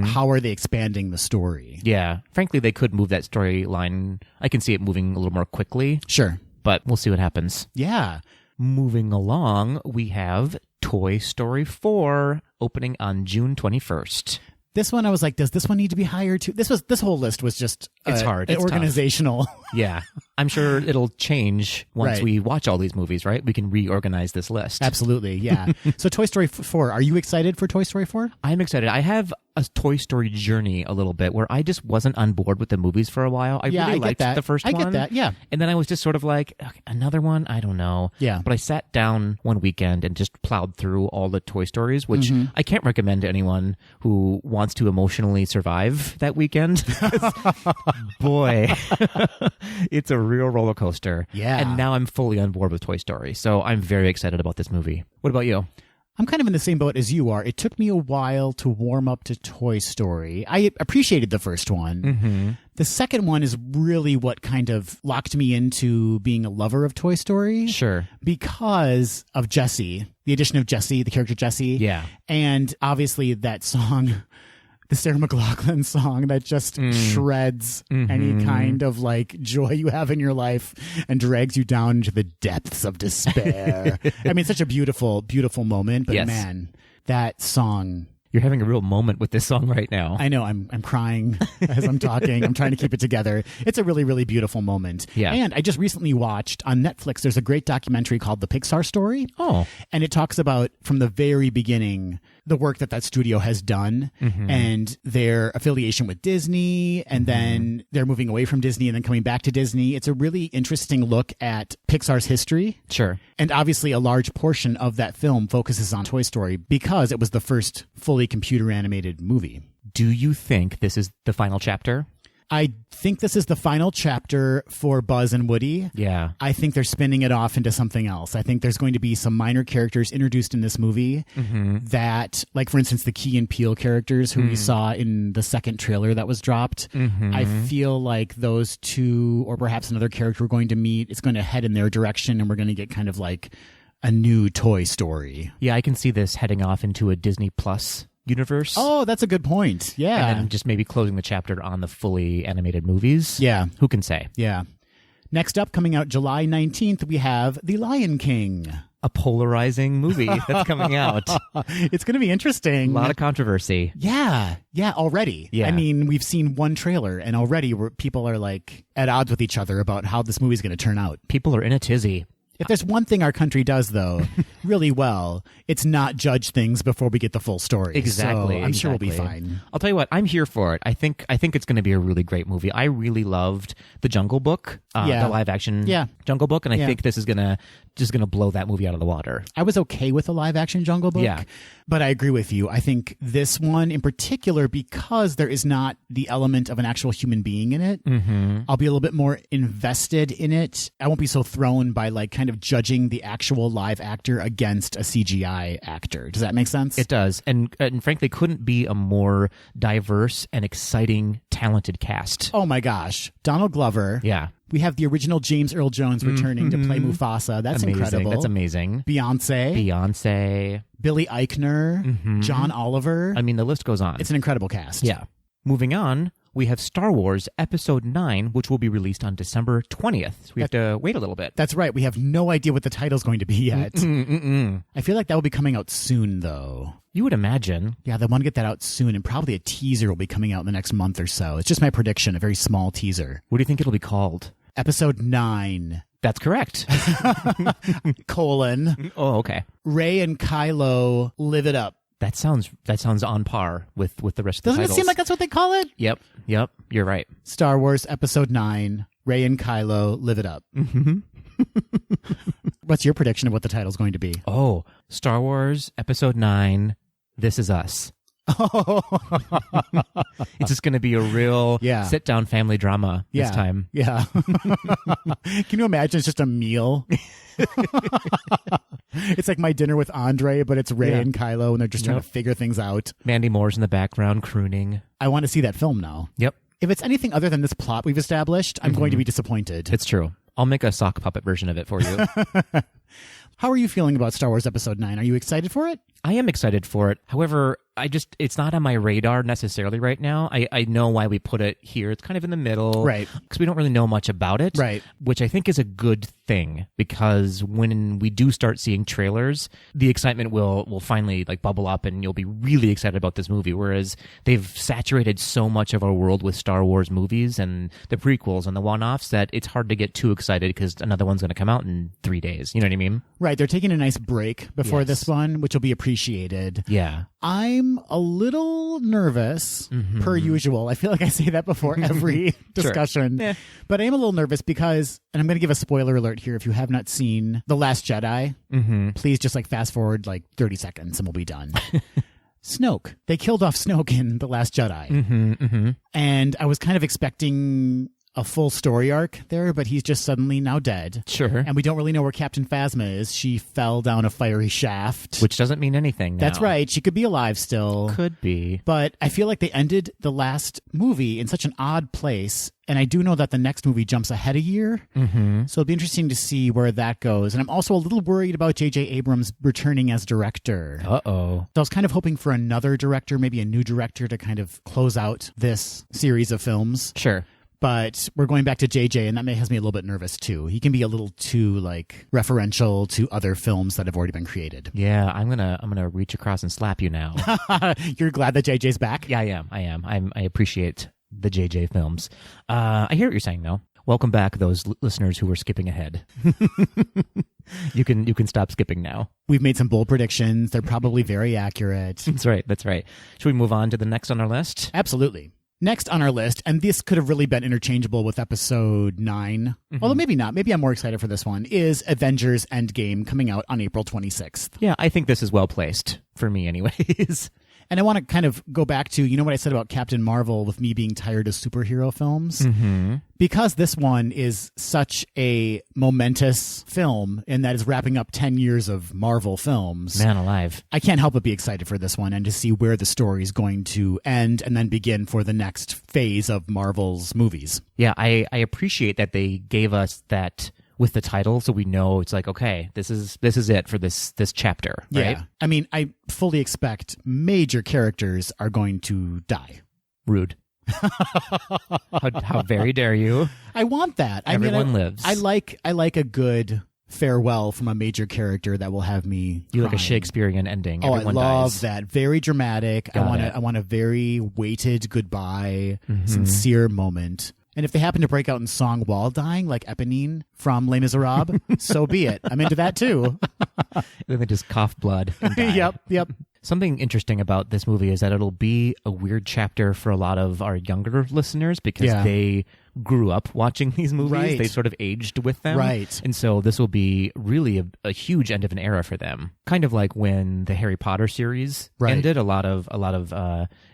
how are they expanding the story? Yeah. Frankly, they could move that storyline. I can see it moving a little more quickly. Sure. But we'll see what happens. Yeah. Moving along, we have Toy Story 4 opening on June 21st. This one, I was like, does this one need to be higher too? This whole list was just It's hard. It's organizational. Yeah. I'm sure it'll change once Right. we watch all these movies, right? We can reorganize this list. Absolutely, yeah. So Toy Story 4, are you excited for Toy Story 4? I'm excited. I have a Toy Story journey a little bit where I just wasn't on board with the movies for a while. I really get liked that. the first I one. get that, yeah. And then I was just sort of like, okay, another one? I don't know. Yeah. But I sat down one weekend and just plowed through all the Toy Stories, which I can't recommend to anyone who wants to emotionally survive that weekend. Boy, it's a real roller coaster. Yeah. And now I'm fully on board with Toy Story. So I'm very excited about this movie. What about you? I'm kind of in the same boat as you are. It took me a while to warm up to Toy Story. I appreciated the first one. The second one is really what kind of locked me into being a lover of Toy Story. Sure. Because of Jessie, the addition of Jessie, the character Jessie. Yeah. And obviously that song, the Sarah McLachlan song that just shreds any kind of like joy you have in your life and drags you down into the depths of despair. I mean, such a beautiful, beautiful moment, but Yes. man, that song. You're having a real moment with this song right now. I know I'm crying as I'm talking. I'm trying to keep it together. It's a really, really beautiful moment. Yeah. And I just recently watched on Netflix, there's a great documentary called The Pixar Story. Oh. And it talks about from the very beginning, the work that studio has done and their affiliation with Disney. And then they're moving away from Disney and then coming back to Disney. It's a really interesting look at Pixar's history. Sure. And obviously a large portion of that film focuses on Toy Story because it was the first fully computer animated movie. Do you think this is the final chapter? I think this is the final chapter for Buzz and Woody. Yeah. I think they're spinning it off into something else. I think there's going to be some minor characters introduced in this movie that, like, for instance, the Key and Peele characters who we saw in the second trailer that was dropped. I feel like those two, or perhaps another character we're going to meet, is going to head in their direction, and we're going to get kind of like a new Toy Story. Yeah, I can see this heading off into a Disney Plus universe. Oh, that's a good point. Yeah. And then just maybe closing the chapter on the fully animated movies. Yeah. Who can say? Yeah. Next up, coming out July 19th, we have The Lion King. A polarizing movie that's coming out. It's going to be interesting. A lot of controversy. Yeah. Yeah, already. Yeah. I mean, we've seen one trailer, and already people are like at odds with each other about how this movie's going to turn out. People are in a tizzy. If there's one thing our country does, though, really well, it's not judge things before we get the full story. Exactly. So I'm sure we'll be fine. I'll tell you what, I'm here for it. I think it's going to be a really great movie. I really loved the Jungle Book, the live action Jungle Book, and I think this is just gonna blow that movie out of the water. I was okay with the live action Jungle Book. Yeah. But I agree with you. I think this one in particular, because there is not the element of an actual human being in it, I'll be a little bit more invested in it. I won't be so thrown by like kind of judging the actual live actor against a CGI actor. Does that make sense? It does. And frankly, couldn't be a more diverse and exciting, talented cast. Oh my gosh. Donald Glover. Yeah. We have the original James Earl Jones returning to play Mufasa. That's amazing. Incredible. That's amazing. Beyonce. Billy Eichner. John Oliver. I mean, the list goes on. It's an incredible cast. Yeah. Moving on, we have Star Wars Episode 9, which will be released on December 20th. So we have to wait a little bit. That's right. We have no idea what the title's going to be yet. I feel like that will be coming out soon, though. You would imagine. Yeah, they want to get that out soon, and probably a teaser will be coming out in the next month or so. It's just my prediction, a very small teaser. What do you think it'll be called? Episode 9. That's correct. Colon. Oh, okay. Rey and Kylo live it up. That sounds on par with the rest of the Doesn't titles. it seem like that's what they call it? Yep. You're right. Star Wars Episode 9. Rey and Kylo live it up. What's your prediction of what the title's going to be? Oh, Star Wars Episode 9. This Is Us. It's just going to be a real sit-down family drama this time. Yeah. Can you imagine it's just a meal? It's like My Dinner with Andre, but it's Rey and Kylo, and they're just trying to figure things out. Mandy Moore's in the background crooning. I want to see that film now. Yep. If it's anything other than this plot we've established, I'm going to be disappointed. It's true. I'll make a sock puppet version of it for you. How are you feeling about Star Wars Episode 9? Are you excited for it? I am excited for it. However, it's not on my radar necessarily right now. I know why we put it here. It's kind of in the middle. Right. Because we don't really know much about it. Right. Which I think is a good thing, because when we do start seeing trailers, the excitement will finally like bubble up, and you'll be really excited about this movie. Whereas they've saturated so much of our world with Star Wars movies and the prequels and the one-offs that it's hard to get too excited because another one's going to come out in 3 days. You know what I mean? Right. They're taking a nice break before this one, which will be appreciated. Yeah. I'm a little nervous, per usual. I feel like I say that before every discussion. Yeah. But I am a little nervous because, and I'm going to give a spoiler alert here, if you have not seen The Last Jedi, please just like fast forward like 30 seconds and we'll be done. Snoke. They killed off Snoke in The Last Jedi. And I was kind of expecting a full story arc there, but he's just suddenly now dead. Sure. And we don't really know where Captain Phasma is. She fell down a fiery shaft. Which doesn't mean anything now. That's right. She could be alive still. Could be. But I feel like they ended the last movie in such an odd place. And I do know that the next movie jumps ahead a year. So it'll be interesting to see where that goes. And I'm also a little worried about J.J. Abrams returning as director. Uh-oh. So I was kind of hoping for another director, maybe a new director to kind of close out this series of films. Sure. But we're going back to JJ, and that has me a little bit nervous too. He can be a little too like referential to other films that have already been created. Yeah, I'm gonna reach across and slap you now. You're glad that JJ's back? Yeah, I am. I appreciate the JJ films. I hear what you're saying though. Welcome back, those listeners who were skipping ahead. You can stop skipping now. We've made some bold predictions. They're probably very accurate. That's right. Should we move on to the next on our list? Absolutely. Next on our list, and this could have really been interchangeable with episode 9, although maybe not. Maybe I'm more excited for this one, is Avengers Endgame coming out on April 26th. Yeah, I think this is well placed for me anyways. And I want to kind of go back to, what I said about Captain Marvel with me being tired of superhero films? Mm-hmm. Because this one is such a momentous film and that is wrapping up 10 years of Marvel films. Man alive. I can't help but be excited for this one and to see where the story is going to end and then begin for the next phase of Marvel's movies. Yeah, I appreciate that they gave us that with the title, so we know it's like, okay, this is it for this chapter, right? Yeah. I mean, I fully expect major characters are going to die. Rude. how very dare you? I want that. Everyone lives. I like a good farewell from a major character that will have me You crying. like a Shakespearean ending. Oh, Everyone I love dies. that. Very dramatic. I want a very weighted goodbye, sincere moment. And if they happen to break out in song while dying, like Eponine from Les Miserables, so be it. I'm into that too. Then they just cough blood and die. Yep. Something interesting about this movie is that it'll be a weird chapter for a lot of our younger listeners because they grew up watching these movies. Right. They sort of aged with them. Right. And so this will be really a huge end of an era for them. Kind of like when the Harry Potter series ended. A lot of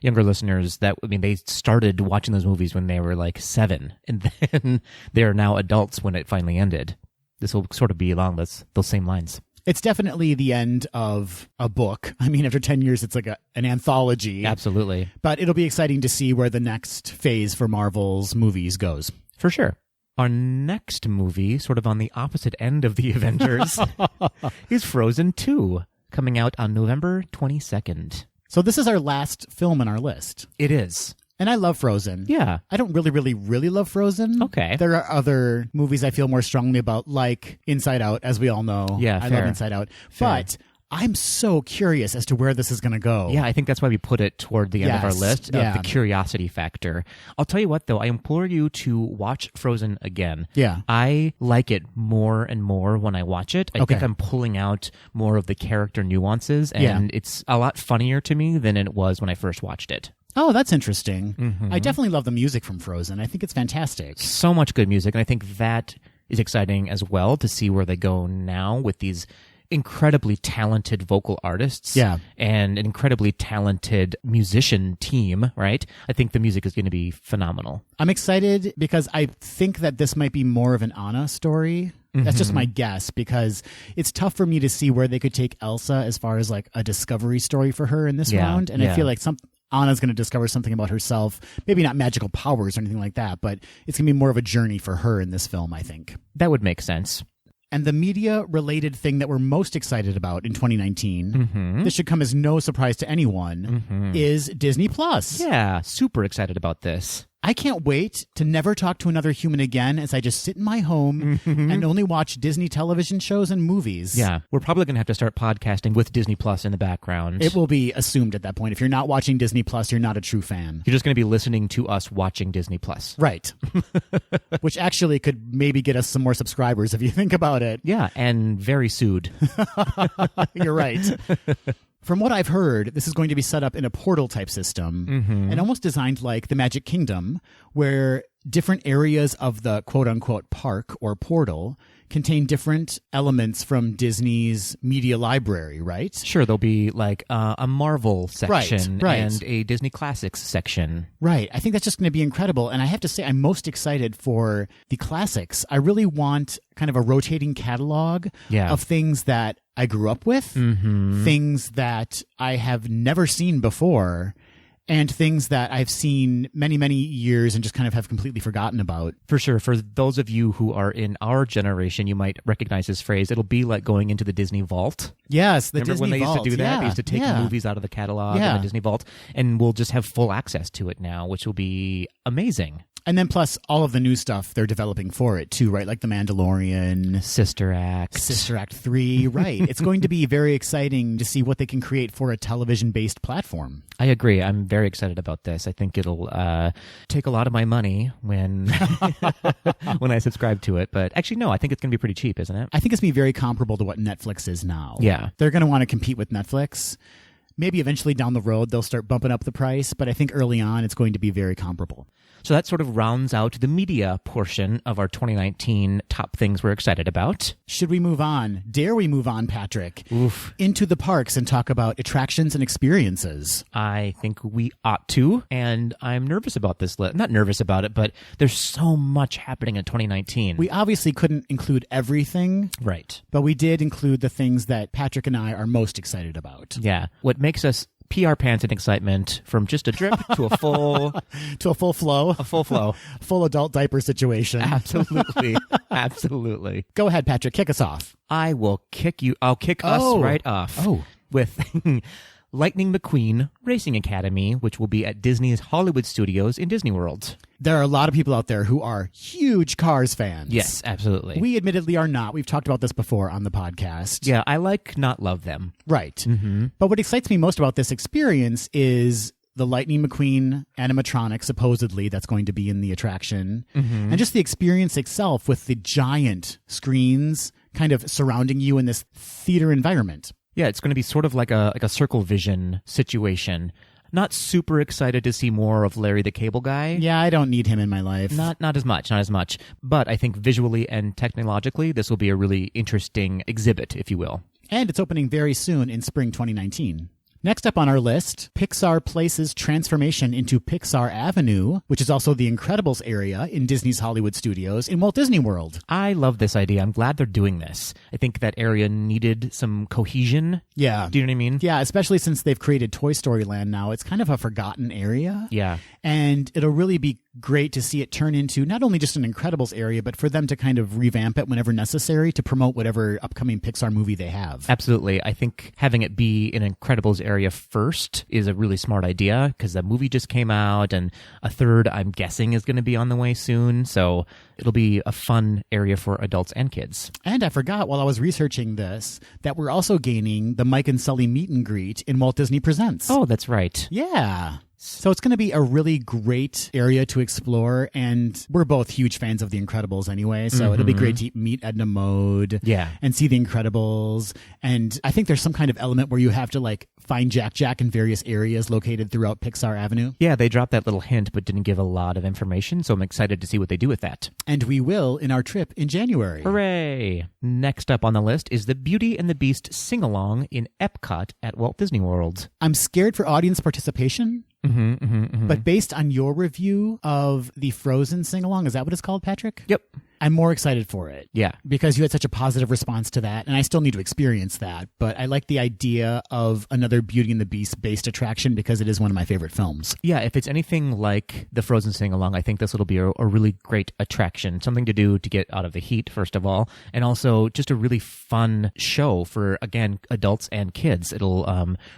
younger listeners they started watching those movies when they were like 7, and then they're now adults when it finally ended. This will sort of be along those same lines. It's definitely the end of a book. I mean, after 10 years, it's like an anthology. Absolutely. But it'll be exciting to see where the next phase for Marvel's movies goes. For sure. Our next movie, sort of on the opposite end of the Avengers, is Frozen 2, coming out on November 22nd. So this is our last film in our list. It is. And I love Frozen. Yeah. I don't really love Frozen. Okay. There are other movies I feel more strongly about, like Inside Out, as we all know. Yeah, I fair. love Inside Out. Fair. But I'm so curious as to where this is going to go. Yeah, I think that's why we put it toward the end of our Yes, list, of yeah. the curiosity factor. I'll tell you what, though, I implore you to watch Frozen again. Yeah. I like it more and more when I watch it. I think I'm pulling out more of the character nuances, and it's a lot funnier to me than it was when I first watched it. Oh, that's interesting. Mm-hmm. I definitely love the music from Frozen. I think it's fantastic. So much good music, and I think that is exciting as well to see where they go now with these incredibly talented vocal artists and an incredibly talented musician team, right? I think the music is going to be phenomenal. I'm excited because I think that this might be more of an Anna story. That's just my guess, because it's tough for me to see where they could take Elsa as far as like a discovery story for her in this round. And I feel like Anna's going to discover something about herself, maybe not magical powers or anything like that, but it's going to be more of a journey for her in this film, I think. That would make sense. And the media-related thing that we're most excited about in 2019, this should come as no surprise to anyone, is Disney+. Yeah, super excited about this. I can't wait to never talk to another human again as I just sit in my home and only watch Disney television shows and movies. Yeah, we're probably going to have to start podcasting with Disney Plus in the background. It will be assumed at that point. If you're not watching Disney Plus, you're not a true fan. You're just going to be listening to us watching Disney Plus. Right. Which actually could maybe get us some more subscribers if you think about it. Yeah, and very sued. You're right. From what I've heard, this is going to be set up in a portal-type system and almost designed like the Magic Kingdom, where different areas of the quote-unquote park or portal contain different elements from Disney's media library, right? Sure, there'll be like a Marvel section Right. and a Disney Classics section. Right. I think that's just going to be incredible. And I have to say, I'm most excited for the classics. I really want kind of a rotating catalog of things that I grew up with, things that I have never seen before, and things that I've seen many, many years and just kind of have completely forgotten about. For sure. For those of you who are in our generation, you might recognize this phrase. It'll be like going into the Disney Vault. Yes, the Remember Disney when they Vault. used to do that? Yeah, They used to take movies out of the catalog in the Disney Vault, and we'll just have full access to it now, which will be amazing. And then plus all of the new stuff they're developing for it too, right? Like The Mandalorian. Sister Act 3, right. It's going to be very exciting to see what they can create for a television-based platform. I agree. I'm very excited about this. I think it'll take a lot of my money when when I subscribe to it. But actually, no, I think it's going to be pretty cheap, isn't it? I think it's going to be very comparable to what Netflix is now. Yeah. They're going to want to compete with Netflix. Maybe eventually down the road, they'll start bumping up the price, but I think early on, it's going to be very comparable. So that sort of rounds out the media portion of our 2019 top things we're excited about. Should we move on? Dare we move on, Patrick? Oof. Into the parks and talk about attractions and experiences. I think we ought to, and I'm nervous about this list. Not nervous about it, but there's so much happening in 2019. We obviously couldn't include everything. Right. But we did include the things that Patrick and I are most excited about. Yeah. What makes us PR pants in excitement from just a drip to a full... to a full flow. A full flow. Full adult diaper situation. Absolutely. Absolutely. Go ahead, Patrick. Kick us off. I'll kick us right off with Lightning McQueen Racing Academy, which will be at Disney's Hollywood Studios in Disney World. There are a lot of people out there who are huge Cars fans. Yes, absolutely. We admittedly are not. We've talked about this before on the podcast. Yeah, I not love them. Right. Mm-hmm. But what excites me most about this experience is the Lightning McQueen animatronic, supposedly, that's going to be in the attraction. Mm-hmm. And just the experience itself with the giant screens kind of surrounding you in this theater environment. Yeah, it's going to be sort of like a circle vision situation. Not super excited to see more of Larry the Cable Guy. Yeah, I don't need him in my life. Not as much. But I think visually and technologically, this will be a really interesting exhibit, if you will. And it's opening very soon in spring 2019. Next up on our list, Pixar Place's transformation into Pixar Avenue, which is also the Incredibles area in Disney's Hollywood Studios in Walt Disney World. I love this idea. I'm glad they're doing this. I think that area needed some cohesion. Yeah. Do you know what I mean? Yeah, especially since they've created Toy Story Land now. It's kind of a forgotten area. Yeah. And it'll really be great to see it turn into not only just an Incredibles area, but for them to kind of revamp it whenever necessary to promote whatever upcoming Pixar movie they have. Absolutely. I think having it be an Incredibles area first is a really smart idea because the movie just came out and a third, I'm guessing, is going to be on the way soon. So it'll be a fun area for adults and kids. And I forgot while I was researching this that we're also gaining the Mike and Sully meet and greet in Walt Disney Presents. Oh, that's right. Yeah. So it's going to be a really great area to explore, and we're both huge fans of The Incredibles anyway, so it'll be great to meet Edna Mode and see The Incredibles. And I think there's some kind of element where you have to like find Jack in various areas located throughout Pixar Avenue. Yeah, they dropped that little hint but didn't give a lot of information, so I'm excited to see what they do with that. And we will in our trip in January. Hooray! Next up on the list is the Beauty and the Beast sing-along in Epcot at Walt Disney World. I'm scared for audience participation. But based on your review of the Frozen sing-along, is that what it's called, Patrick? Yep. I'm more excited for it. Yeah. Because you had such a positive response to that, and I still need to experience that. But I like the idea of another Beauty and the Beast-based attraction because it is one of my favorite films. Yeah, if it's anything like the Frozen sing-along, I think this will be a really great attraction. Something to do to get out of the heat, first of all, and also just a really fun show for, again, adults and kids. It'll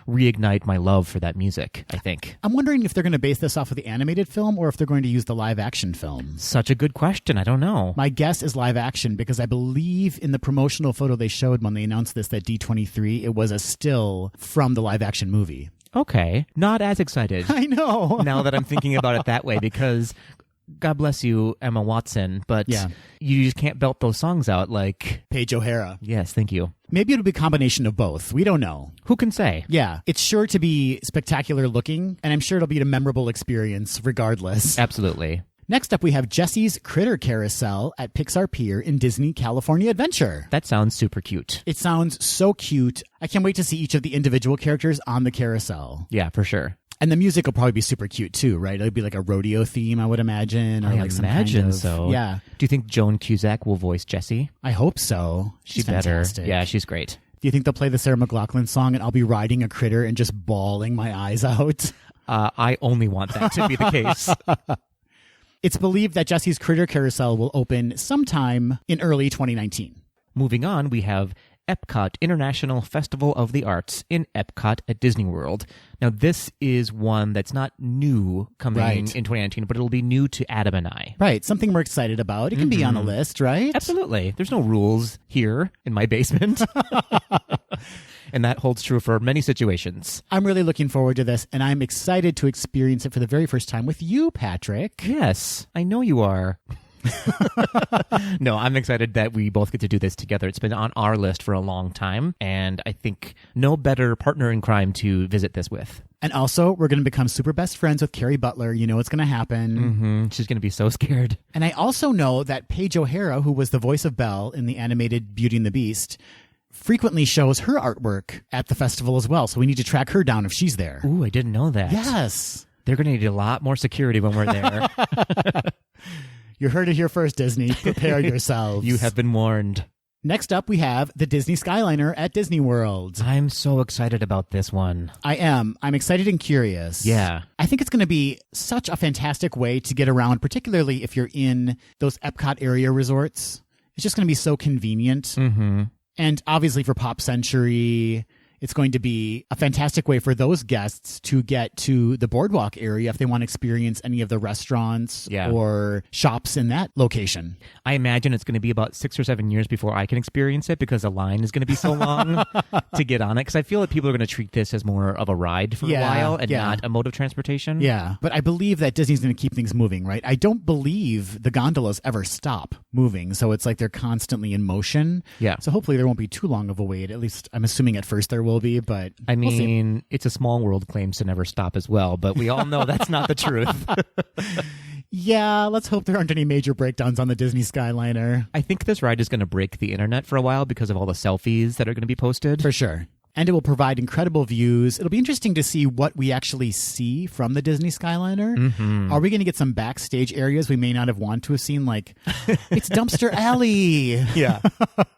reignite my love for that music, I think. I'm wondering if they're going to base this off of the animated film or if they're going to use the live-action film. Such a good question. I don't know. My guess is live action because I believe in the promotional photo they showed when they announced this at D23, it was a still from the live action movie. Okay. Not as excited. I know. Now that I'm thinking about it that way because God bless you, Emma Watson, but you just can't belt those songs out like Paige O'Hara. Yes, thank you. Maybe it'll be a combination of both. We don't know. Who can say? Yeah. It's sure to be spectacular looking, and I'm sure it'll be a memorable experience regardless. Absolutely. Next up, we have Jesse's Critter Carousel at Pixar Pier in Disney California Adventure. That sounds super cute. It sounds so cute. I can't wait to see each of the individual characters on the carousel. Yeah, for sure. And the music will probably be super cute too, right? It'll be like a rodeo theme, I would imagine. Or I like some imagine kind of, so. Yeah. Do you think Joan Cusack will voice Jessie? I hope so. She's fantastic. Better. Yeah, she's great. Do you think they'll play the Sarah McLachlan song and I'll be riding a critter and just bawling my eyes out? I only want that to be the case. It's believed that Jesse's Critter Carousel will open sometime in early 2019. Moving on, we have Epcot International Festival of the Arts in Epcot at Disney World. Now, this is one that's not new coming in 2019, but it'll be new to Adam and I. Right. Something we're excited about. It can be on the list, right? Absolutely. There's no rules here in my basement. And that holds true for many situations. I'm really looking forward to this, and I'm excited to experience it for the very first time with you, Patrick. Yes, I know you are. No, I'm excited that we both get to do this together. It's been on our list for a long time, and I think no better partner in crime to visit this with. And also, we're going to become super best friends with Carrie Butler. You know what's going to happen. Mm-hmm. She's going to be so scared. And I also know that Paige O'Hara, who was the voice of Belle in the animated Beauty and the Beast, frequently shows her artwork at the festival as well. So we need to track her down if she's there. Ooh, I didn't know that. Yes. They're going to need a lot more security when we're there. You heard it here first, Disney. Prepare yourselves. You have been warned. Next up, we have the Disney Skyliner at Disney World. I'm so excited about this one. I am. I'm excited and curious. Yeah. I think it's going to be such a fantastic way to get around, particularly if you're in those Epcot area resorts. It's just going to be so convenient. Mm-hmm. And obviously for Pop Century, it's going to be a fantastic way for those guests to get to the boardwalk area if they want to experience any of the restaurants or shops in that location. I imagine it's going to be about 6 or 7 years before I can experience it because the line is going to be so long to get on it. Because I feel that people are going to treat this as more of a ride for a while and not a mode of transportation. Yeah, but I believe that Disney's going to keep things moving, right? I don't believe the gondolas ever stop moving. So it's like they're constantly in motion. Yeah. So hopefully there won't be too long of a wait. At least I'm assuming at first there will be, but I mean, It's a Small World claims to never stop as well, but we all know that's not the truth. Yeah, let's hope there aren't any major breakdowns on the Disney Skyliner. I think this ride is going to break the internet for a while because of all the selfies that are going to be posted. For sure. And it will provide incredible views. It'll be interesting to see what we actually see from the Disney Skyliner. Mm-hmm. Are we going to get some backstage areas we may not have wanted to have seen? Like, it's Dumpster Alley. Yeah.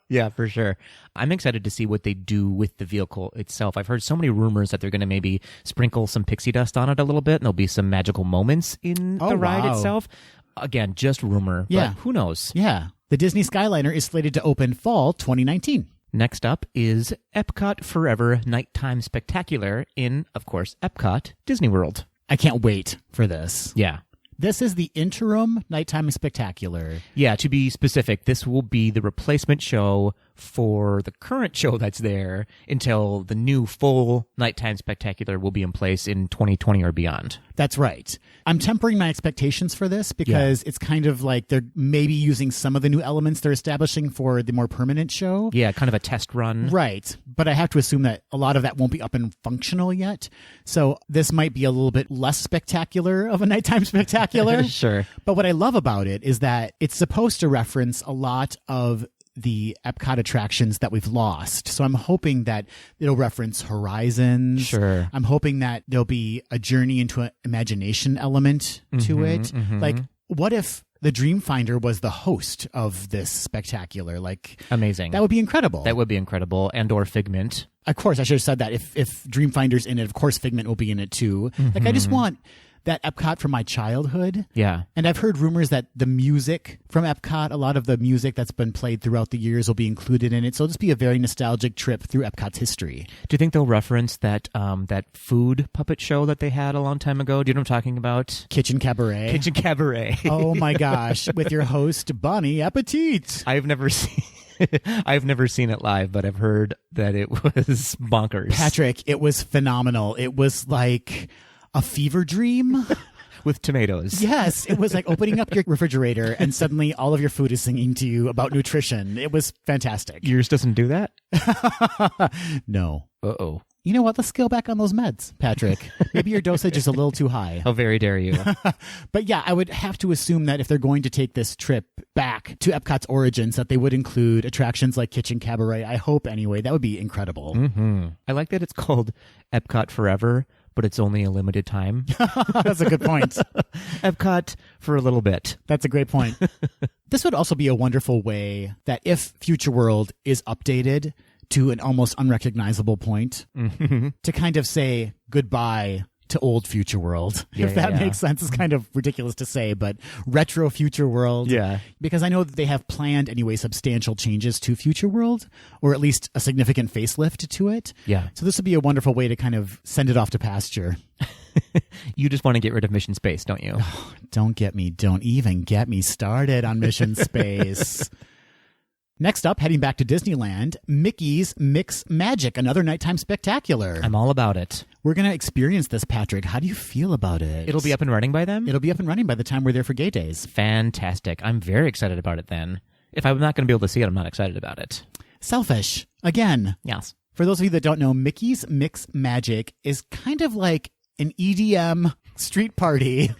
Yeah, for sure. I'm excited to see what they do with the vehicle itself. I've heard so many rumors that they're going to maybe sprinkle some pixie dust on it a little bit, and there'll be some magical moments in the ride itself. Again, just rumor, but who knows? Yeah. The Disney Skyliner is slated to open fall 2019. Next up is Epcot Forever Nighttime Spectacular in, of course, Epcot Disney World. I can't wait for this. Yeah. This is the interim Nighttime Spectacular. Yeah, to be specific, this will be the replacement show for the current show that's there until the new full Nighttime Spectacular will be in place in 2020 or beyond. That's right. I'm tempering my expectations for this because it's kind of like they're maybe using some of the new elements they're establishing for the more permanent show. Yeah, kind of a test run. Right. But I have to assume that a lot of that won't be up and functional yet. So this might be a little bit less spectacular of a Nighttime Spectacular. Sure. But what I love about it is that it's supposed to reference a lot of the Epcot attractions that we've lost. So I'm hoping that it'll reference Horizons. Sure. I'm hoping that there'll be a journey into an imagination element to it. Mm-hmm. Like, what if the Dreamfinder was the host of this spectacular? Like, amazing. That would be incredible. That would be incredible. And or Figment. Of course, I should have said that. If Dreamfinder's in it, of course Figment will be in it too. Mm-hmm. Like, I just want that Epcot from my childhood. Yeah. And I've heard rumors that the music from Epcot, a lot of the music that's been played throughout the years will be included in it. So it'll just be a very nostalgic trip through Epcot's history. Do you think they'll reference that that food puppet show that they had a long time ago? Do you know what I'm talking about? Kitchen Cabaret. Kitchen Cabaret. Oh my gosh. With your host, Bonnie Appetit. I've never seen it live, but I've heard that it was bonkers. Patrick, it was phenomenal. It was like a fever dream. With tomatoes. Yes. It was like opening up your refrigerator and suddenly all of your food is singing to you about nutrition. It was fantastic. Yours doesn't do that? No. Uh-oh. You know what? Let's scale back on those meds, Patrick. Maybe your dosage is a little too high. How very dare you. But yeah, I would have to assume that if they're going to take this trip back to Epcot's origins, that they would include attractions like Kitchen Cabaret. I hope anyway. That would be incredible. Mm-hmm. I like that it's called Epcot Forever, but it's only a limited time. That's a good point. Epcot for a little bit. That's a great point. This would also be a wonderful way that if Future World is updated to an almost unrecognizable point, to kind of say goodbye to old Future World, if that makes sense. It's kind of ridiculous to say, but retro Future World. Yeah. Because I know that they have planned anyway substantial changes to Future World, or at least a significant facelift to it. Yeah. So this would be a wonderful way to kind of send it off to pasture. You just want to get rid of Mission Space, don't you? Don't even get me started on Mission Space. Next up, heading back to Disneyland, Mickey's Mix Magic, another nighttime spectacular. I'm all about it. We're going to experience this, Patrick. How do you feel about it? It'll be up and running by then? It'll be up and running by the time we're there for Gay Days. Fantastic. I'm very excited about it then. If I'm not going to be able to see it, I'm not excited about it. Selfish. Again. Yes. For those of you that don't know, Mickey's Mix Magic is kind of like an EDM street party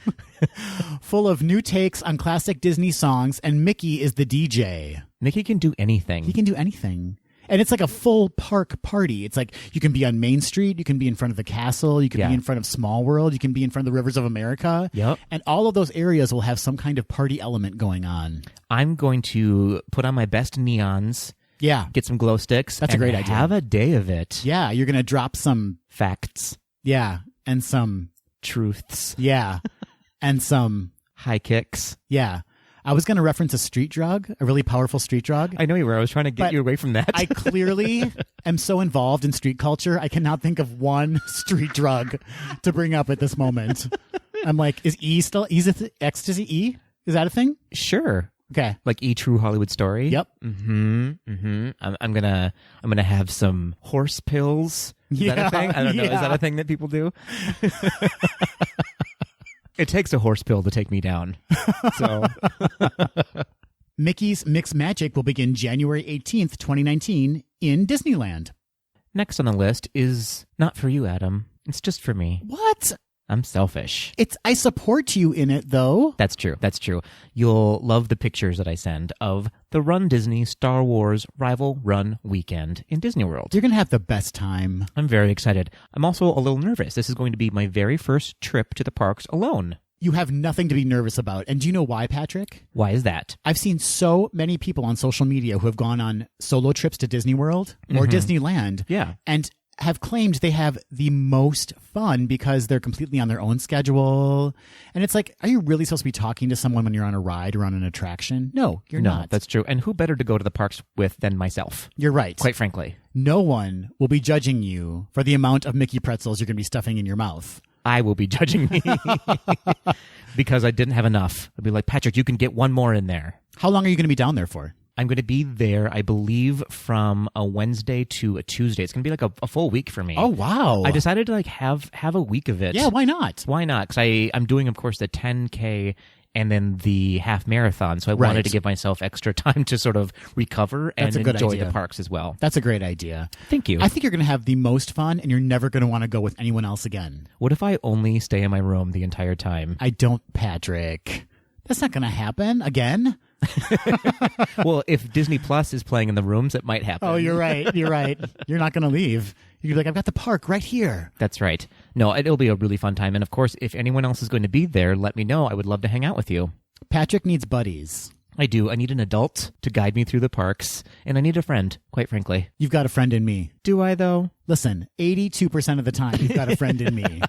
full of new takes on classic Disney songs, and Mickey is the DJ. Mickey can do anything. He can do anything. And it's like a full park party. It's like you can be on Main Street, you can be in front of the castle, you can be in front of Small World, you can be in front of the Rivers of America. Yep. And all of those areas will have some kind of party element going on. I'm going to put on my best neons. Yeah. Get some glow sticks. That's a great idea. Have a day of it. Yeah. You're going to drop some facts. Yeah. And some truths. Yeah. And some high kicks. Yeah. I was going to reference a street drug, a really powerful street drug. I know you were. I was trying to get you away from that. I clearly am so involved in street culture, I cannot think of one street drug to bring up at this moment. I'm like, is ecstasy E? Is that a thing? Sure. Okay. Like True Hollywood Story? Yep. I'm gonna have some horse pills. Is that a thing? I don't know. Is that a thing that people do? It takes a horse pill to take me down. So Mickey's Mix Magic will begin January 18th, 2019 in Disneyland. Next on the list is not for you, Adam. It's just for me. What? I'm selfish. I support you in it, though. That's true. That's true. You'll love the pictures that I send of the Run Disney Star Wars Rival Run Weekend in Disney World. You're going to have the best time. I'm very excited. I'm also a little nervous. This is going to be my very first trip to the parks alone. You have nothing to be nervous about. And do you know why, Patrick? Why is that? I've seen so many people on social media who have gone on solo trips to Disney World or Disneyland. Yeah. And have claimed they have the most fun because they're completely on their own schedule. And it's like, are you really supposed to be talking to someone when you're on a ride or on an attraction? No, you're not. That's true. And who better to go to the parks with than myself? You're right. Quite frankly. No one will be judging you for the amount of Mickey pretzels you're going to be stuffing in your mouth. I will be judging me because I didn't have enough. I'd be like, Patrick, you can get one more in there. How long are you going to be down there for? I'm going to be there, I believe, from a Wednesday to a Tuesday. It's going to be like a full week for me. Oh, wow. I decided to like have a week of it. Yeah, why not? Why not? Because I'm doing, of course, the 10K and then the half marathon. So I wanted to give myself extra time to sort of recover and enjoy the parks as well. That's a great idea. Thank you. I think you're going to have the most fun and you're never going to want to go with anyone else again. What if I only stay in my room the entire time? I don't, Patrick. That's not going to happen again. Well, if Disney Plus is playing in the rooms, it might happen. Oh, you're right. You're right. You're not going to leave. You're like, I've got the park right here. That's right. No, it'll be a really fun time. And of course, if anyone else is going to be there, let me know. I would love to hang out with you. Patrick needs buddies. I do. I need an adult to guide me through the parks, and I need a friend, quite frankly. You've got a friend in me. Do I, though? Listen, 82% of the time, you've got a friend in me.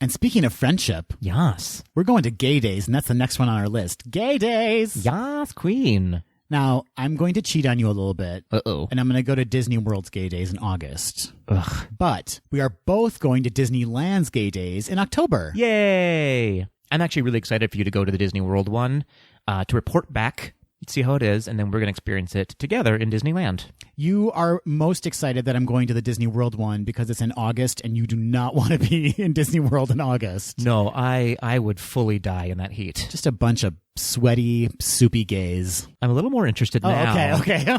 And speaking of friendship, yes, we're going to Gay Days, and that's the next one on our list. Gay Days! Yes, Queen. Now, I'm going to cheat on you a little bit. Uh-oh. And I'm going to go to Disney World's Gay Days in August. Ugh. But we are both going to Disneyland's Gay Days in October. Yay! I'm actually really excited for you to go to the Disney World one, to report back, see how it is, and then we're going to experience it together in Disneyland. You are most excited that I'm going to the Disney World one because it's in August and you do not want to be in Disney World in August. No, I would fully die in that heat. Just a bunch of sweaty, soupy gays. I'm a little more interested now. Okay.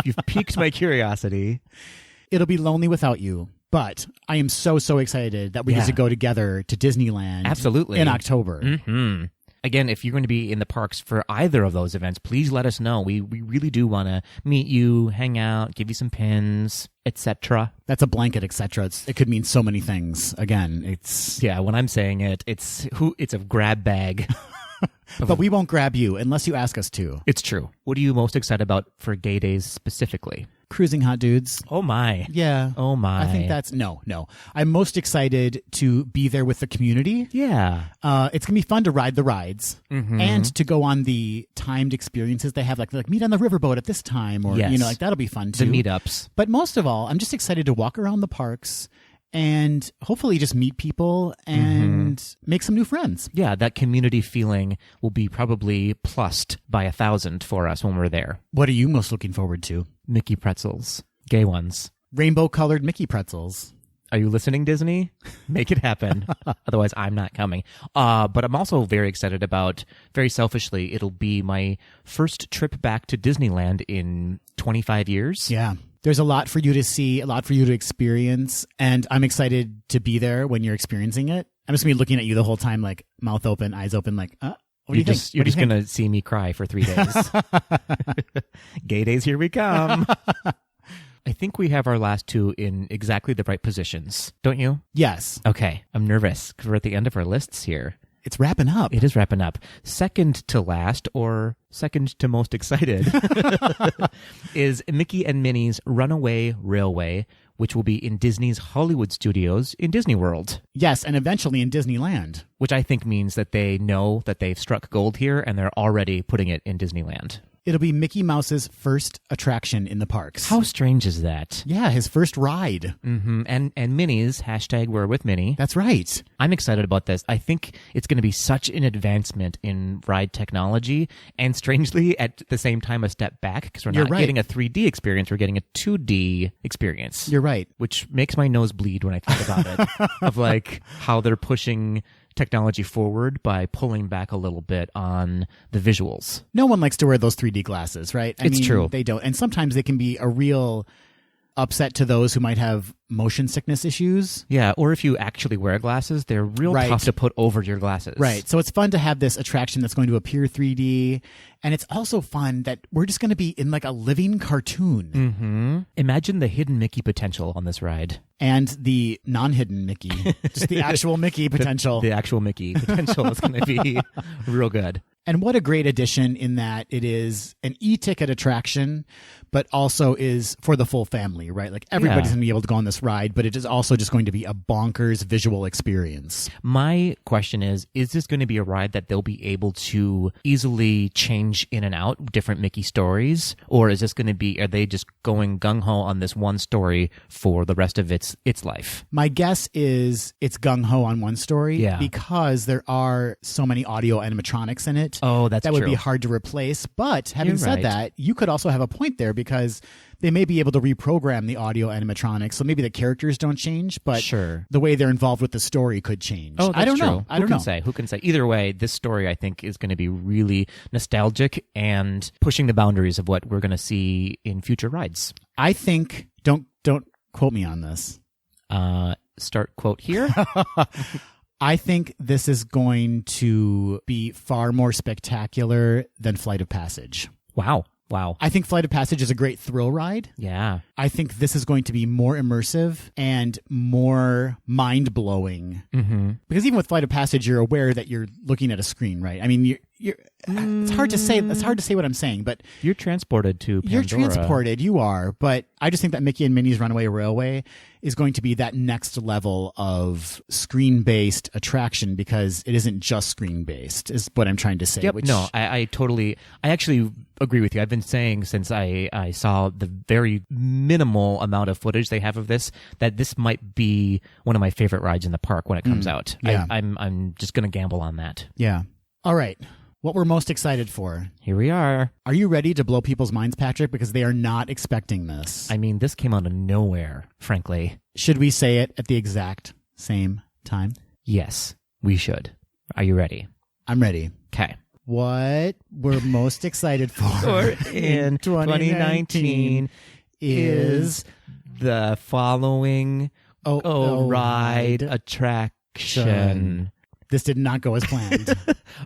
You've piqued my curiosity. It'll be lonely without you, but I am so excited that we get to go together to Disneyland. Absolutely. In October. Mm-hmm. Again, if you're going to be in the parks for either of those events, please let us know. We really do want to meet you, hang out, give you some pins, etc. That's a blanket, etc. It could mean so many things. Again, it's... Yeah, when I'm saying it, it's a grab bag. But we won't grab you unless you ask us to. It's true. What are you most excited about for Gay Days specifically? Cruising hot dudes. Oh, my. Yeah. Oh, my. I think that's... No. I'm most excited to be there with the community. Yeah. It's going to be fun to ride the rides and to go on the timed experiences they have, like meet on the riverboat at this time, or, yes. like that'll be fun too. The meetups. But most of all, I'm just excited to walk around the parks and hopefully just meet people and make some new friends. Yeah, that community feeling will be probably plussed by 1,000 for us when we're there. What are you most looking forward to? Mickey pretzels. Gay ones. Rainbow-colored Mickey pretzels. Are you listening, Disney? Make it happen. Otherwise, I'm not coming. But I'm also very excited about, very selfishly, it'll be my first trip back to Disneyland in 25 years. Yeah. There's a lot for you to see, a lot for you to experience, and I'm excited to be there when you're experiencing it. I'm just going to be looking at you the whole time, like mouth open, eyes open, like, what do you think? You're just going to see me cry for 3 days. Gay days, here we come. I think we have our last two in exactly the right positions, don't you? Yes. Okay, I'm nervous because we're at the end of our lists here. It's wrapping up. It is wrapping up. Second to last, or second to most excited, is Mickey and Minnie's Runaway Railway, which will be in Disney's Hollywood Studios in Disney World. Yes, and eventually in Disneyland. Which I think means that they know that they've struck gold here, and they're already putting it in Disneyland. It'll be Mickey Mouse's first attraction in the parks. How strange is that? Yeah, his first ride. Mm-hmm. And Minnie's, hashtag We're With Minnie. That's right. I'm excited about this. I think it's going to be such an advancement in ride technology, and strangely, at the same time, a step back, because we're not getting a 3D experience, we're getting a 2D experience. You're right. Which makes my nose bleed when I think about it, of like how they're pushing technology forward by pulling back a little bit on the visuals. No one likes to wear those 3D glasses, right? It's true. They don't. And sometimes they can be a real upset to those who might have motion sickness issues. Yeah, or if you actually wear glasses, they're real tough to put over your glasses. Right. So it's fun to have this attraction that's going to appear 3D. And it's also fun that we're just going to be in like a living cartoon. Mm-hmm. Imagine the hidden Mickey potential on this ride. And the non-hidden Mickey. Just the actual Mickey potential. The actual Mickey potential is going to be real good. And what a great addition in that it is an e-ticket attraction, but also is for the full family, right? Like everybody's going to be able to go on this ride, but it is also just going to be a bonkers visual experience. My question is this going to be a ride that they'll be able to easily change in and out different Mickey stories? Or is this going to be, are they just going gung-ho on this one story for the rest of its life? My guess is it's gung-ho on one story because there are so many audio animatronics in it. Oh, that's that true. would be hard to replace. But having You're said right. that, you could also have a point there because they may be able to reprogram the audio animatronics. So maybe the characters don't change, but the way they're involved with the story could change. Oh, that's I don't true. know. I don't know. Who can say? Either way, this story, I think, is going to be really nostalgic and pushing the boundaries of what we're going to see in future rides. I think, don't quote me on this. Start quote here. I think this is going to be far more spectacular than Flight of Passage. Wow. I think Flight of Passage is a great thrill ride. Yeah. I think this is going to be more immersive and more mind-blowing. Mm-hmm. Because even with Flight of Passage, you're aware that you're looking at a screen, right? I mean, it's hard to say. It's hard to say what I'm saying, but you're transported to Pandora. You're transported. You are, but I just think that Mickey and Minnie's Runaway Railway is going to be that next level of screen-based attraction because it isn't just screen-based. Is what I'm trying to say. Yep. No, I actually agree with you. I've been saying since I saw the very minimal amount of footage they have of this that this might be one of my favorite rides in the park when it comes out. Yeah. I'm just going to gamble on that. Yeah. All right. What we're most excited for. Here we are. Are you ready to blow people's minds, Patrick? Because they are not expecting this. I mean, this came out of nowhere, frankly. Should we say it at the exact same time? Yes, we should. Are you ready? I'm ready. Okay. What we're most excited for in 2019 is the following ride attraction. This did not go as planned.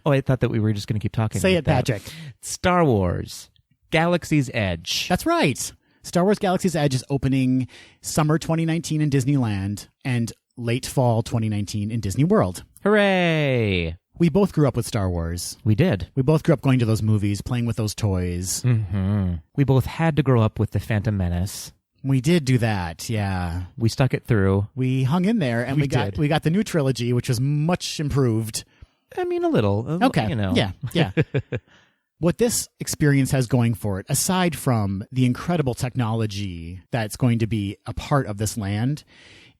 Oh, I thought that we were just going to keep talking. Say it, Patrick. Star Wars, Galaxy's Edge. That's right. Star Wars Galaxy's Edge is opening summer 2019 in Disneyland and late fall 2019 in Disney World. Hooray! We both grew up with Star Wars. We did. We both grew up going to those movies, playing with those toys. Mm-hmm. We both had to grow up with The Phantom Menace. We did do that, yeah. We stuck it through. We hung in there, and we got the new trilogy, which was much improved. I mean, a little. Okay, you know. Yeah. What this experience has going for it, aside from the incredible technology that's going to be a part of this land,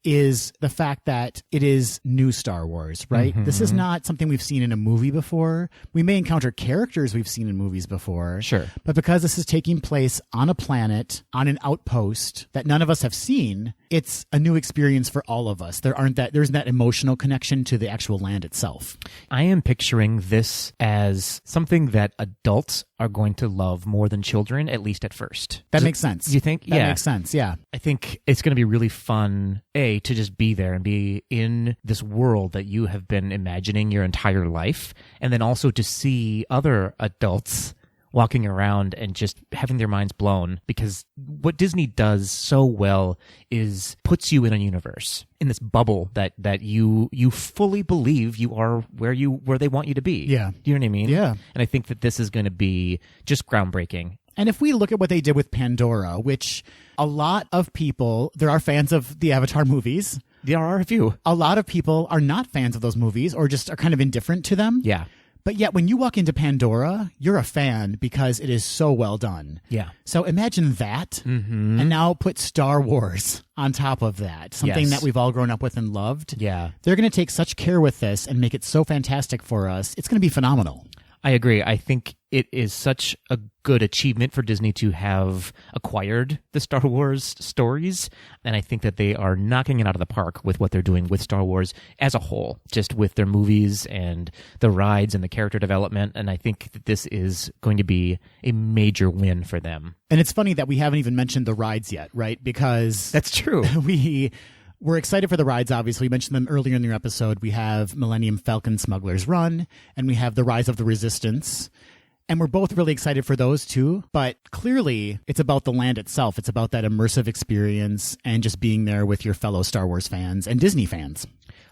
is the fact that it is new Star Wars, right? Mm-hmm. This is not something we've seen in a movie before. We may encounter characters we've seen in movies before. Sure. But because this is taking place on a planet, on an outpost that none of us have seen, it's a new experience for all of us. There isn't that emotional connection to the actual land itself. I am picturing this as something that adults are going to love more than children, at least at first. That makes sense. You think? That makes sense, yeah. I think it's going to be really fun, to just be there and be in this world that you have been imagining your entire life, and then also to see other adults walking around and just having their minds blown, because what Disney does so well is puts you in a universe, in this bubble that you fully believe you are where they want you to be. Yeah. Do you know what I mean? Yeah. And I think that this is going to be just groundbreaking. And if we look at what they did with Pandora, which a lot of people, there are fans of the Avatar movies. There are a few. A lot of people are not fans of those movies or just are kind of indifferent to them. Yeah. But yet when you walk into Pandora, you're a fan because it is so well done. Yeah. So imagine that, and now put Star Wars on top of that, something that we've all grown up with and loved. Yeah. They're going to take such care with this and make it so fantastic for us. It's going to be phenomenal. I agree. I think it is such a good achievement for Disney to have acquired the Star Wars stories. And I think that they are knocking it out of the park with what they're doing with Star Wars as a whole, just with their movies and the rides and the character development. And I think that this is going to be a major win for them. And it's funny that we haven't even mentioned the rides yet, right? Because that's true. We're excited for the rides, obviously. We mentioned them earlier in your episode. We have Millennium Falcon Smuggler's Run, and we have the Rise of the Resistance. And we're both really excited for those too. But clearly, it's about the land itself. It's about that immersive experience and just being there with your fellow Star Wars fans and Disney fans.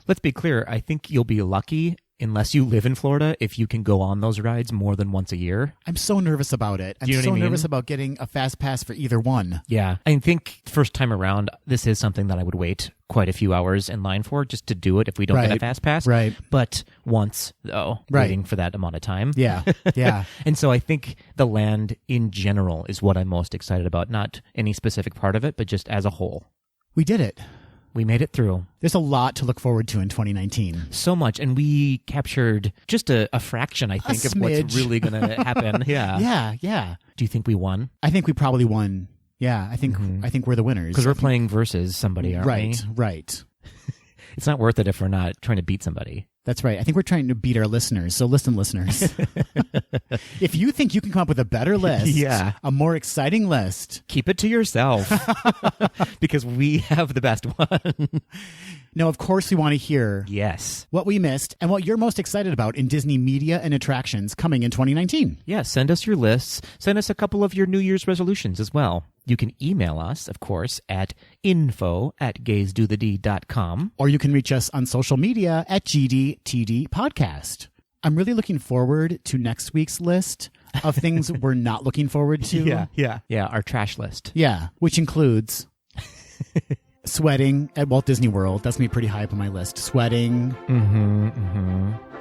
Let's be clear. I think you'll be lucky, unless you live in Florida, if you can go on those rides more than once a year. I'm so nervous about it. I'm so nervous about getting a fast pass for either one. Yeah. I think first time around, this is something that I would wait quite a few hours in line for just to do it if we don't get a fast pass. Right. But once, though, waiting for that amount of time. Yeah. Yeah. And so I think the land in general is what I'm most excited about. Not any specific part of it, but just as a whole. We did it. We made it through. There's a lot to look forward to in 2019. So much. And we captured just a fraction, I think, of what's really going to happen. Yeah. Yeah. Yeah. Do you think we won? I think we probably won. Yeah. I think we're the winners. Because we're playing versus somebody, aren't we? Right. It's not worth it if we're not trying to beat somebody. That's right. I think we're trying to beat our listeners. So listen, listeners. If you think you can come up with a better list, a more exciting list, keep it to yourself because we have the best one. No, of course we want to hear what we missed and what you're most excited about in Disney media and attractions coming in 2019. Yeah, send us your lists. Send us a couple of your New Year's resolutions as well. You can email us, of course, at info@gaysdothed.com. Or you can reach us on social media at GDTD Podcast. I'm really looking forward to next week's list of things we're not looking forward to. Yeah, our trash list. Yeah, which includes sweating at Walt Disney World. That's going to be pretty high up on my list. Sweating.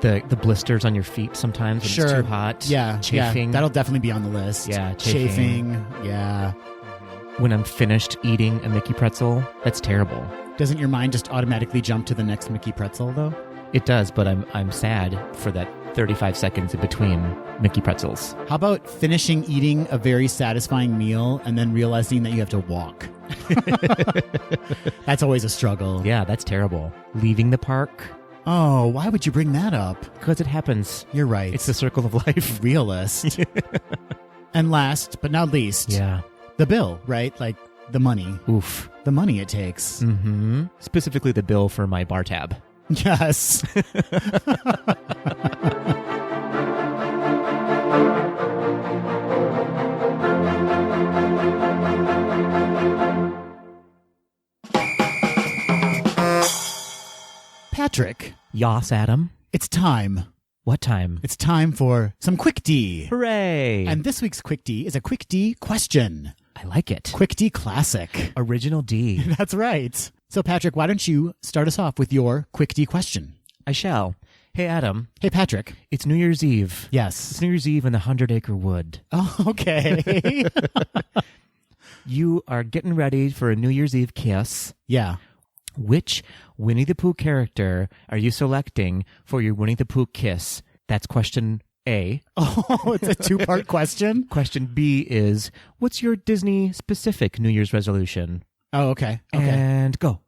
The blisters on your feet sometimes when it's too hot. Yeah. Chafing. Yeah, that'll definitely be on the list. Yeah, chafing. Yeah. When I'm finished eating a Mickey pretzel, that's terrible. Doesn't your mind just automatically jump to the next Mickey pretzel, though? It does, but I'm sad for that 35 seconds in between Mickey pretzels. How about finishing eating a very satisfying meal and then realizing that you have to walk? That's always a struggle. Yeah, that's terrible. Leaving the park. Oh, why would you bring that up? Because it happens. You're right. It's the circle of life. Realist. And last but not least, the bill, right? Like the money. Oof. The money it takes. Specifically the bill for my bar tab. Yes. Patrick. Yas, Adam. It's time. What time? It's time for some Quick D. Hooray! And this week's Quick D is a Quick D question. I like it. Quick D classic. Original D. That's right. So, Patrick, why don't you start us off with your Quick D question? I shall. Hey, Adam. Hey, Patrick. It's New Year's Eve. Yes. It's New Year's Eve in the 100-acre wood. Oh, okay. You are getting ready for a New Year's Eve kiss. Yeah. Which Winnie the Pooh character are you selecting for your Winnie the Pooh kiss? That's question A. Oh, it's a two-part question? Question B is, what's your Disney-specific New Year's resolution? Oh, okay. And go.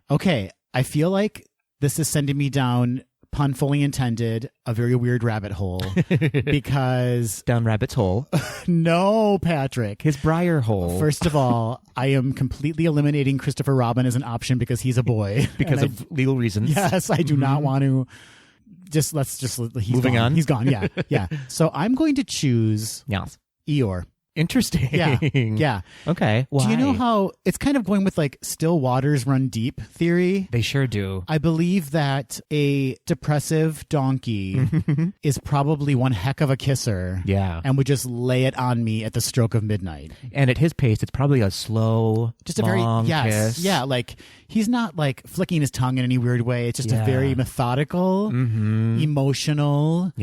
Okay, I feel like this is sending me down, pun fully intended, a very weird rabbit hole because... Down rabbit's hole. No, Patrick. His briar hole. First of all, I am completely eliminating Christopher Robin as an option because he's a boy. Because of legal reasons. Yes, I do not want to... he's Moving gone. on? He's gone, yeah. Yeah. So I'm going to choose Yes. Eeyore. Interesting. Yeah. Yeah. Okay. Why? Do you know how it's kind of going with like still waters run deep theory? They sure do. I believe that a depressive donkey is probably one heck of a kisser. Yeah. And would just lay it on me at the stroke of midnight. And at his pace, it's probably a slow, Just a very kiss. Yeah, like he's not like flicking his tongue in any weird way. It's just a very methodical, emotional,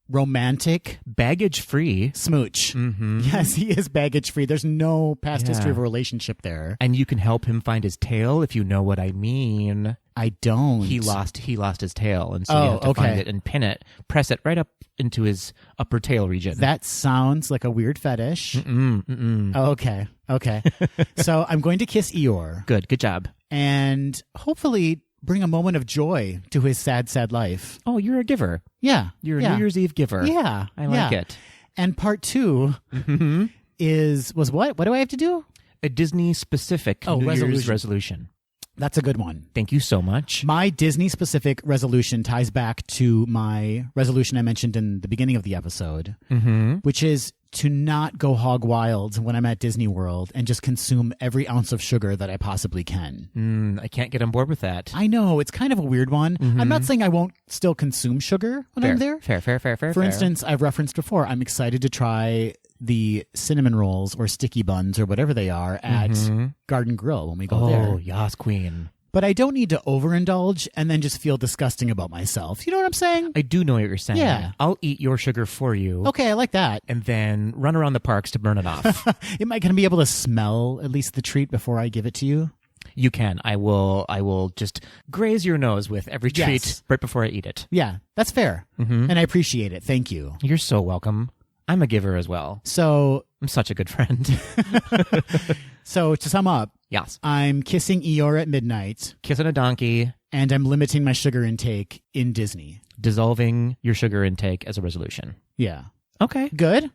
romantic, baggage-free smooch. Yes, he is baggage-free. There's no past history of a relationship there. And you can help him find his tail, if you know what I mean. I don't. He lost his tail, and so you have to find it and pin it, press it right up into his upper tail region. That sounds like a weird fetish. Okay. So I'm going to kiss Eeyore. Good job. And hopefully bring a moment of joy to his sad, sad life. Oh, you're a giver. Yeah. You're a New Year's Eve giver. Yeah. I like it. And part 2 was what? What do I have to do? A Disney-specific New Year's resolution. That's a good one. Thank you so much. My Disney-specific resolution ties back to my resolution I mentioned in the beginning of the episode, which is to not go hog wild when I'm at Disney World and just consume every ounce of sugar that I possibly can. I can't get on board with that. I know. It's kind of a weird one. I'm not saying I won't still consume sugar when I'm there. Fair. For instance, I've referenced before, I'm excited to try the cinnamon rolls or sticky buns or whatever they are at Garden Grill when we go there. Oh, yas, queen. But I don't need to overindulge and then just feel disgusting about myself. You know what I'm saying? I do know what you're saying. Yeah. I'll eat your sugar for you. Okay, I like that. And then run around the parks to burn it off. Am I going to be able to smell at least the treat before I give it to you? You can. I will just graze your nose with every treat right before I eat it. Yeah, that's fair. And I appreciate it. Thank you. You're so welcome. I'm a giver as well. So I'm such a good friend. So to sum up, yes, I'm kissing Eeyore at midnight. Kissing a donkey. And I'm limiting my sugar intake in Disney. Dissolving your sugar intake as a resolution. Yeah. Okay. Good.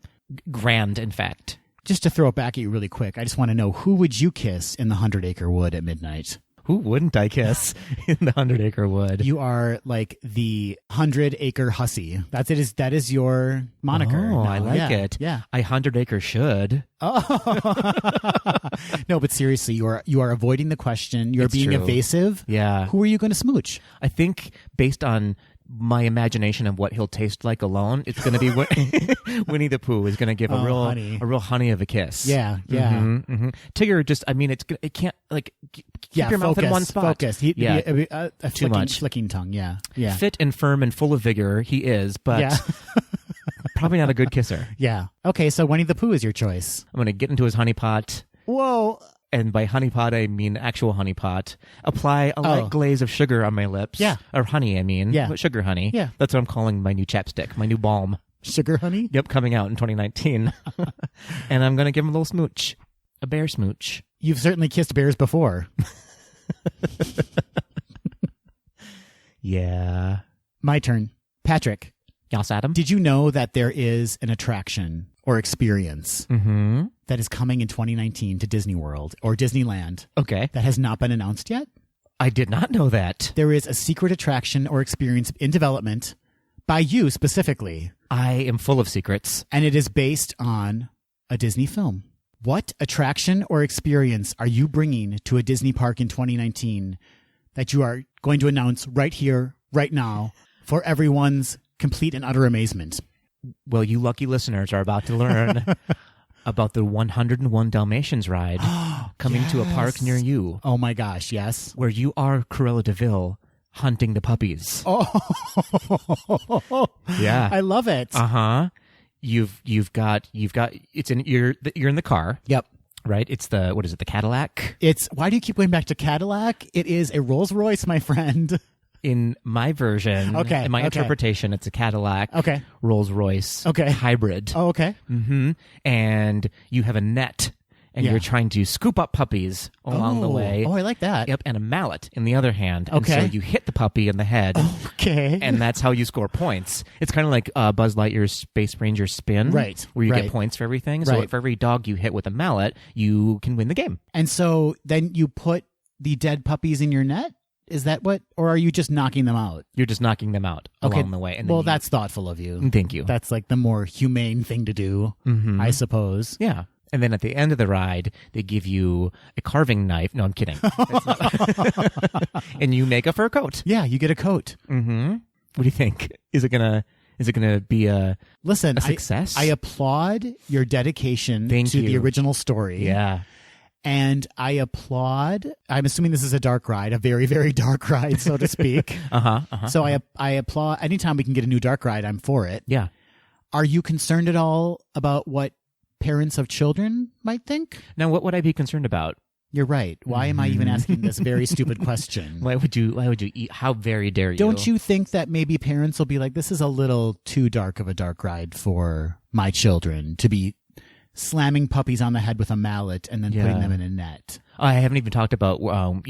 Grand, in fact. Just to throw it back at you really quick, I just want to know, who would you kiss in the 100-acre wood at midnight? Who wouldn't I kiss in the 100-acre wood? You are like the 100-acre hussy. That is your moniker. Oh, I like it. Yeah. I 100-acre should. Oh. No, but seriously, you are avoiding the question. You're being evasive. Yeah. Who are you going to smooch? I think based on my imagination of what he'll taste like alone, it's going to be Winnie the Pooh is going to give a real honey of a kiss. Yeah. Tigger just, I mean, it can't like keep your mouth in one spot. Focus. Too much flicking tongue. Yeah. Fit and firm and full of vigor, he is, but probably not a good kisser. Yeah. Okay, so Winnie the Pooh is your choice. I'm going to get into his honey pot. Whoa. And by honey pot, I mean actual honey pot. Apply a light glaze of sugar on my lips. Yeah. Or honey, I mean. Yeah. Sugar honey. Yeah. That's what I'm calling my new chapstick, my new balm. Sugar honey? Yep, coming out in 2019. And I'm going to give him a little smooch. A bear smooch. You've certainly kissed bears before. Yeah. My turn. Patrick. Yes, Adam? Did you know that there is an attraction or experience that is coming in 2019 to Disney World or Disneyland? Okay. That has not been announced yet? I did not know that. There is a secret attraction or experience in development by you specifically. I am full of secrets. And it is based on a Disney film. What attraction or experience are you bringing to a Disney park in 2019 that you are going to announce right here, right now, for everyone's complete and utter amazement? Well, you lucky listeners are about to learn about the 101 Dalmatians ride coming to a park near you. Oh my gosh, yes. Where you are Cruella de Vil hunting the puppies. Oh, yeah. I love it. You've got it's in you're in the car. Yep. Right? It's the, what is it, the Cadillac? Why do you keep going back to Cadillac? It is a Rolls Royce, my friend. In my version, in my interpretation, it's a Cadillac Rolls Royce hybrid. Oh, okay. Mm-hmm. And you have a net, and you're trying to scoop up puppies along the way. Oh, I like that. Yep, and a mallet in the other hand. Okay. And so you hit the puppy in the head. Okay. And that's how you score points. It's kind of like Buzz Lightyear's Space Ranger spin. Right. Where you get points for everything. So for every dog you hit with a mallet, you can win the game. And so then you put the dead puppies in your net? Is that what, or are you just knocking them out? You're just knocking them out along the way. And well, that's thoughtful of you. Thank you. That's like the more humane thing to do, I suppose. Yeah. And then at the end of the ride, they give you a carving knife. No, I'm kidding. And you make a fur coat. Yeah, you get a coat. Mm-hmm. What do you think? Is it gonna be a success? I applaud your dedication to the original story. Yeah. And I applaud, I'm assuming this is a dark ride, a very, very dark ride, so to speak. So I applaud, anytime we can get a new dark ride, I'm for it. Yeah. Are you concerned at all about what parents of children might think? Now, what would I be concerned about? You're right. Why am I even asking this very stupid question? Why would you eat? How very dare you? Don't you think that maybe parents will be like, this is a little too dark of a dark ride for my children to be slamming puppies on the head with a mallet and then putting them in a net? I haven't even talked about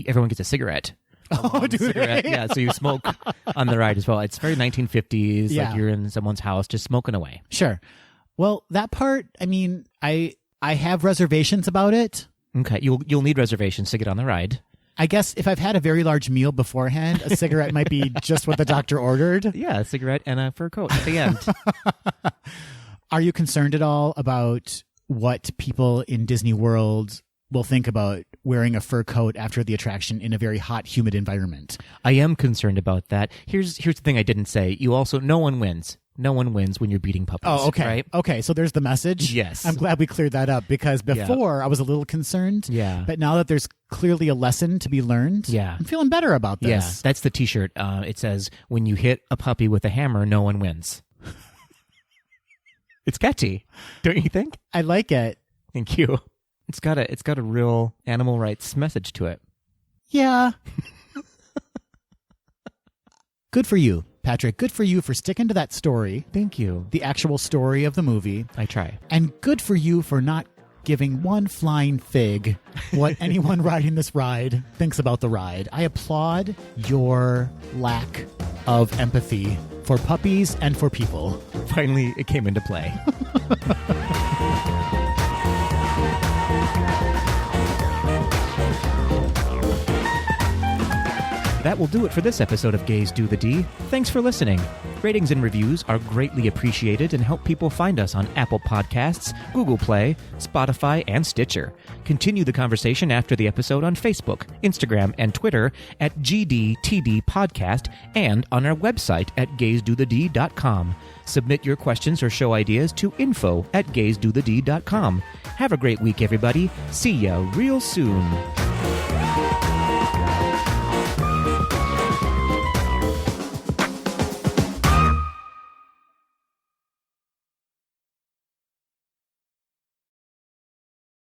everyone gets a cigarette. Oh, do cigarette. they? Yeah, so you smoke on the ride as well. It's very 1950s, like you're in someone's house just smoking away. Sure. Well, that part, I mean, I have reservations about it. Okay, you'll need reservations to get on the ride. I guess if I've had a very large meal beforehand, a cigarette might be just what the doctor ordered. Yeah, a cigarette and a fur coat at the end. Are you concerned at all about what people in Disney World will think about wearing a fur coat after the attraction in a very hot, humid environment? I am concerned about that. Here's the thing I didn't say. You also, no one wins. No one wins when you're beating puppies. Oh, okay. Right? Okay, so there's the message. Yes. I'm glad we cleared that up because before I was a little concerned. Yeah. But now that there's clearly a lesson to be learned, I'm feeling better about this. Yeah, that's the t-shirt. It says, when you hit a puppy with a hammer, no one wins. It's catchy, don't you think? I like it. Thank you. It's got a real animal rights message to it. Yeah. Good for you, Patrick. Good for you for sticking to that story. Thank you. The actual story of the movie. I try. And good for you for not giving one flying fig what anyone riding this ride thinks about the ride. I applaud your lack of empathy for puppies and for people. Finally, it came into play. That will do it for this episode of Gaze Do the D. Thanks for listening. Ratings and reviews are greatly appreciated and help people find us on Apple Podcasts, Google Play, Spotify, and Stitcher. Continue the conversation after the episode on Facebook, Instagram, and Twitter at GDTD Podcast and on our website at gazedothed.com. Submit your questions or show ideas to info@gazedothed.com. Have a great week, everybody. See ya real soon.